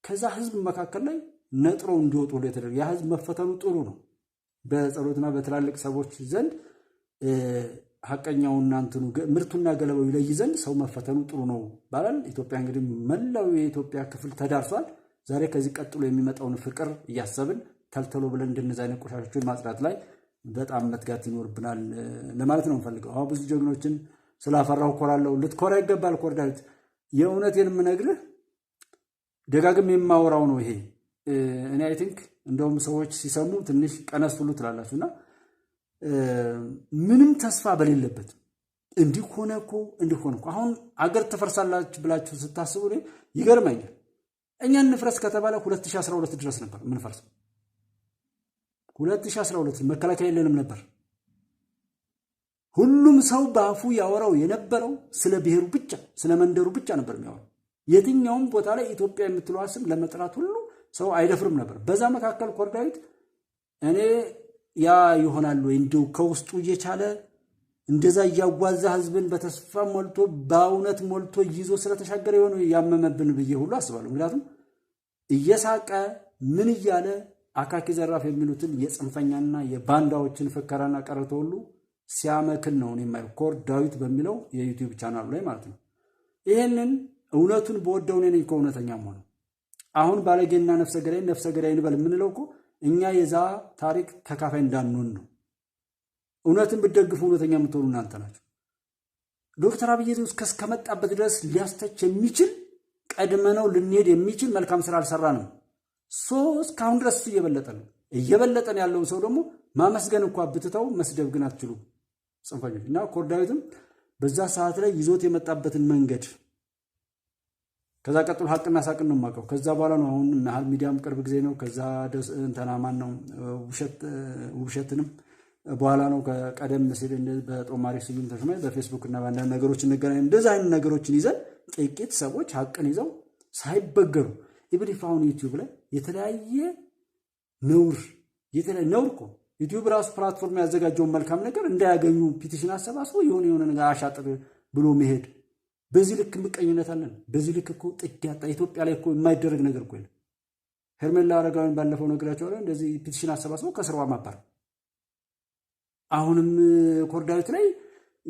ከዛ ህዝብ መካከል ላይ ነጥረው እንዲወጡ ሁሉ የተደረገ ያ ህዝብ መፈተኑ ጥሩ ነው። በጸሎትና በትላልቅ ሰዎች ዘንድ ሐቀኛውና እንትኑ ምርቱና ገለባው ይለይ ዘንድ ሰው መፈተኑ ጥሩ ነው ባላል። ኢትዮጵያ እንግዲህ መላው የኢትዮጵያ ክፍል ተዳርሷል። ዛሬ ከዚህ ቀጥሎ የሚመጣውን ፍቅር እያሰብን ተልተሎ ብለን እንደነዚህ አይነት ቆሻሾችን ማጽዳት ላይ በጣም መትጋት ይኖርብናል ለማለት ነው የምፈልገው። አሁን ብዙ ጀግኖችን ስላፈራው ኮራለሁ። ልትኮራ ይገባል። ኮርዳዊት የእውነቴን የምነግርህ ደጋግም የማወራው ነው ይሄ። እኔ አይ ቲንክ እንደውም ሰዎች ሲሰሙ ትንሽ ቀነስ ሁሉ ትላላችሁና ምንም ተስፋ በሌለበት እንዲህ ሆነ እኮ አሁን አገር ትፈርሳላችሁ ብላችሁ ስታስቡ ይገርመኛል። እኛ እንፍረስ ከተባለ 2012 ድረስ ነበር ምንፈርሰው። 2012 መከላከያ የለንም ነበር። ሁሉም ሰው በአፉ ያወራው የነበረው ስለ ብሔሩ ብቻ ስለ መንደሩ ብቻ ነበር የሚያወራው። የትኛውም ቦታ ላይ ኢትዮጵያ የምትለዋ ስም ለመጥራት ሁሉ ሰው አይደፍርም ነበር። በዛ መካከል ኮርዳዊት እኔ ያ ይሆናል ወይ እንደው ከውስጡ እየቻለ እንደዛ እያዋዛ ህዝብን በተስፋ ሞልቶ በእውነት ሞልቶ ይዞ ስለተሻገረ የሆነ ያመመብን ብዬ ሁሉ አስባለሁ። ምክንያቱም እየሳቀ ምን እያለ አካኪ ዘራፍ የሚሉትን የጽንፈኛና የባንዳዎችን ፍከራና ቀረቶ ሁሉ ሲያመክን ነው የማየው ኮርዳዊት በሚለው የዩቲዩብ ቻናሉ ላይ ማለት ነው። ይሄንን እውነቱን በወደው ነኝ ከእውነተኛም ሆነ አሁን ባለጌና ነፍሰ ገዳይ እንበል የምንለው እኮ እኛ የዛ ታሪክ ተካፋይ እንዳንሆን ነው። እውነትን ብትደግፉ እውነተኛ የምትሆኑ እናንተ ናችሁ። ዶክተር አብይ እስከመጣበት ድረስ ሊያስተች የሚችል ቀድመነው ልንሄድ የሚችል መልካም ስራ አልሰራንም። እስካሁን ድረስ እየበለጠን ያለውን ሰው ደግሞ ማመስገን እንኳ ብትተው መስደብ ግን አትችሉም ጽንፈኞች። እና ኮርዳዊትም በዛ ሰዓት ላይ ይዞት የመጣበትን መንገድ ከዛ ቀጥሎ ሀቅና ሳቅን ነው የማውቀው። ከዛ በኋላ ነው አሁን መሀል ሚዲያም ቅርብ ጊዜ ነው። ከዛ እንተናማን ነው ውብሸትንም በኋላ ነው። ከቀደም ሲል በጦማሪ ስዩም ተሾመ በፌስቡክ እና በአንዳንድ ነገሮች እንገናኝ እንደዛ አይነት ነገሮችን ይዘን ጥቂት ሰዎች ሀቅን ይዘው ሳይበገሩ ኢብሪፍ አሁን ዩቲዩብ ላይ የተለያየ ነውር እኮ ዩቲዩብ ራሱ ፕላትፎርም ያዘጋጀውን መልካም ነገር እንዳያገኙ ፒቲሽን አሰባስቦ የሆነ ነገር አሻጥር ብሎ መሄድ። በዚህ ልክ ምቀኝነት አለን። በዚህ ልክ እኮ ጥግ ያጣ ኢትዮጵያ ላይ እኮ የማይደረግ ነገር እኮ የለም። ሄርሜላ አረጋዊን ባለፈው ነግራቸዋለሁ። እንደዚህ ፒቲሽን አሰባስበው ከስራዋ ማባር። አሁንም ኮርዳዊት ላይ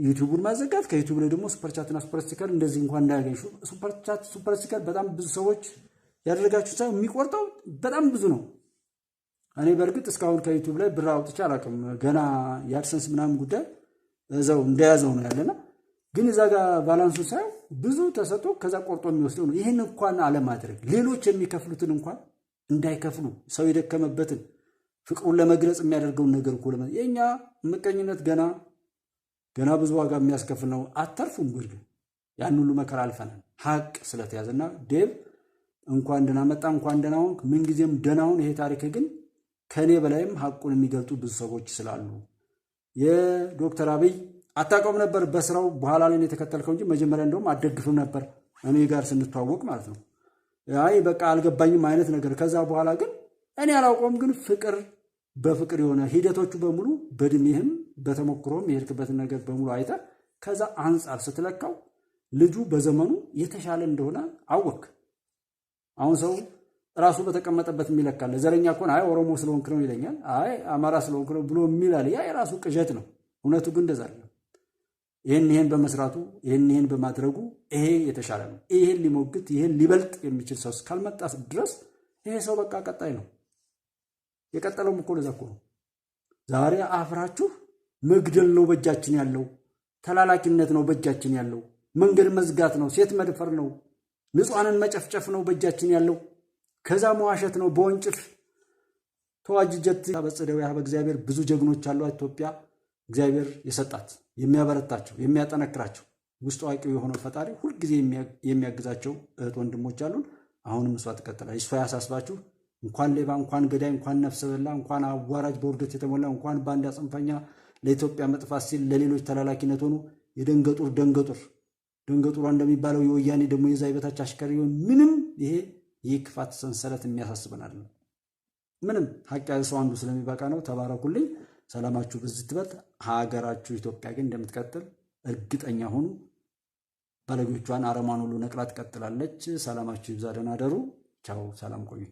ዩቲዩቡን ማዘጋት፣ ከዩቲዩብ ላይ ደግሞ ሱፐርቻትና ሱፐርስቲከር እንደዚህ እንኳን እንዳያገኝ ሱፐርቻት ሱፐርስቲከር በጣም ብዙ ሰዎች ያደረጋችሁ ሳይሆን የሚቆርጠው በጣም ብዙ ነው። እኔ በእርግጥ እስካሁን ከዩቲዩብ ላይ ብር አውጥቼ አላውቅም። ገና የአድሰንስ ምናምን ጉዳይ እዛው እንደያዘው ነው ያለና ግን እዛ ጋር ባላንሱ ሳይሆን ብዙ ተሰጥቶ ከዛ ቆርጦ የሚወስደው ነው። ይህን እንኳን አለማድረግ ሌሎች የሚከፍሉትን እንኳን እንዳይከፍሉ ሰው የደከመበትን ፍቅሩን ለመግለጽ የሚያደርገውን ነገር እኮ የኛ ምቀኝነት ገና ብዙ ዋጋ የሚያስከፍል ነው። አተርፉም ጉድ ያን ሁሉ መከራ አልፈናል ሀቅ ስለተያዘና ዴቭ እንኳን ደህና መጣ እንኳን ደህና ሆንክ ምንጊዜም ደህና ሁን። ይሄ ታሪክ ግን ከኔ በላይም ሀቁን የሚገልጡ ብዙ ሰዎች ስላሉ የዶክተር አብይ አታውቀውም ነበር በስራው በኋላ ላይ የተከተልከው እንጂ መጀመሪያ እንደውም አደግፍም ነበር እኔ ጋር ስንተዋወቅ ማለት ነው። አይ በቃ አልገባኝም አይነት ነገር። ከዛ በኋላ ግን እኔ አላውቀውም ግን በፍቅር የሆነ ሂደቶቹ በሙሉ በእድሜህም በተሞክሮም የሄድክበትን ነገር በሙሉ አይተ ከዛ አንጻር ስትለካው ልጁ በዘመኑ የተሻለ እንደሆነ አወቅ። አሁን ሰው ራሱ በተቀመጠበት የሚለካል። ዘረኛ እኮ አይ ኦሮሞ ስለሆንክ ነው ይለኛል፣ አይ አማራ ስለሆንክ ነው ብሎ የሚላል። ያ የራሱ ቅዠት ነው። እውነቱ ግን እንደዛ አይደለም። ይሄን በመስራቱ ይሄን በማድረጉ ይሄ የተሻለ ነው። ይሄን ሊሞግት ይሄን ሊበልጥ የሚችል ሰው እስካልመጣ ድረስ ይሄ ሰው በቃ ቀጣይ ነው። የቀጠለውም እኮ ለዛ እኮ ነው። ዛሬ አፍራችሁ መግደል ነው በእጃችን ያለው፣ ተላላኪነት ነው በእጃችን ያለው፣ መንገድ መዝጋት ነው፣ ሴት መድፈር ነው፣ ንጹሃንን መጨፍጨፍ ነው በእጃችን ያለው። ከዛ መዋሸት ነው በወንጭፍ ተዋጅጀት በጽደው ያ በእግዚአብሔር ብዙ ጀግኖች አሉ ኢትዮጵያ እግዚአብሔር የሰጣት የሚያበረታቸው የሚያጠነክራቸው ውስጥ አዋቂው የሆነው ፈጣሪ ሁልጊዜ የሚያግዛቸው እህት ወንድሞች አሉን። አሁንም እሷ ትቀጥላለች። እሷ ያሳስባችሁ እንኳን ሌባ እንኳን ገዳይ እንኳን ነፍሰ በላ እንኳን አዋራጅ በውርደት የተሞላ እንኳን ባንዳ ጽንፈኛ ለኢትዮጵያ መጥፋት ሲል ለሌሎች ተላላኪነት ሆኖ ደንገጡሯ እንደሚባለው የወያኔ ደግሞ የዛ ይበታች አሽከሪ ምንም ይሄ ክፋት ሰንሰለት የሚያሳስበን አይደለም። ምንም ሀቅ ያለ ሰው አንዱ ስለሚበቃ ነው። ተባረኩልኝ። ሰላማችሁ ብዝት ይበል። ሀገራችሁ ኢትዮጵያ ግን እንደምትቀጥል እርግጠኛ ሁኑ። ባለጌዎቿን አረሟን ሁሉ ነቅላ ትቀጥላለች። ሰላማችሁ ይብዛ። ደህና ደሩ። ቻው። ሰላም ቆዩ።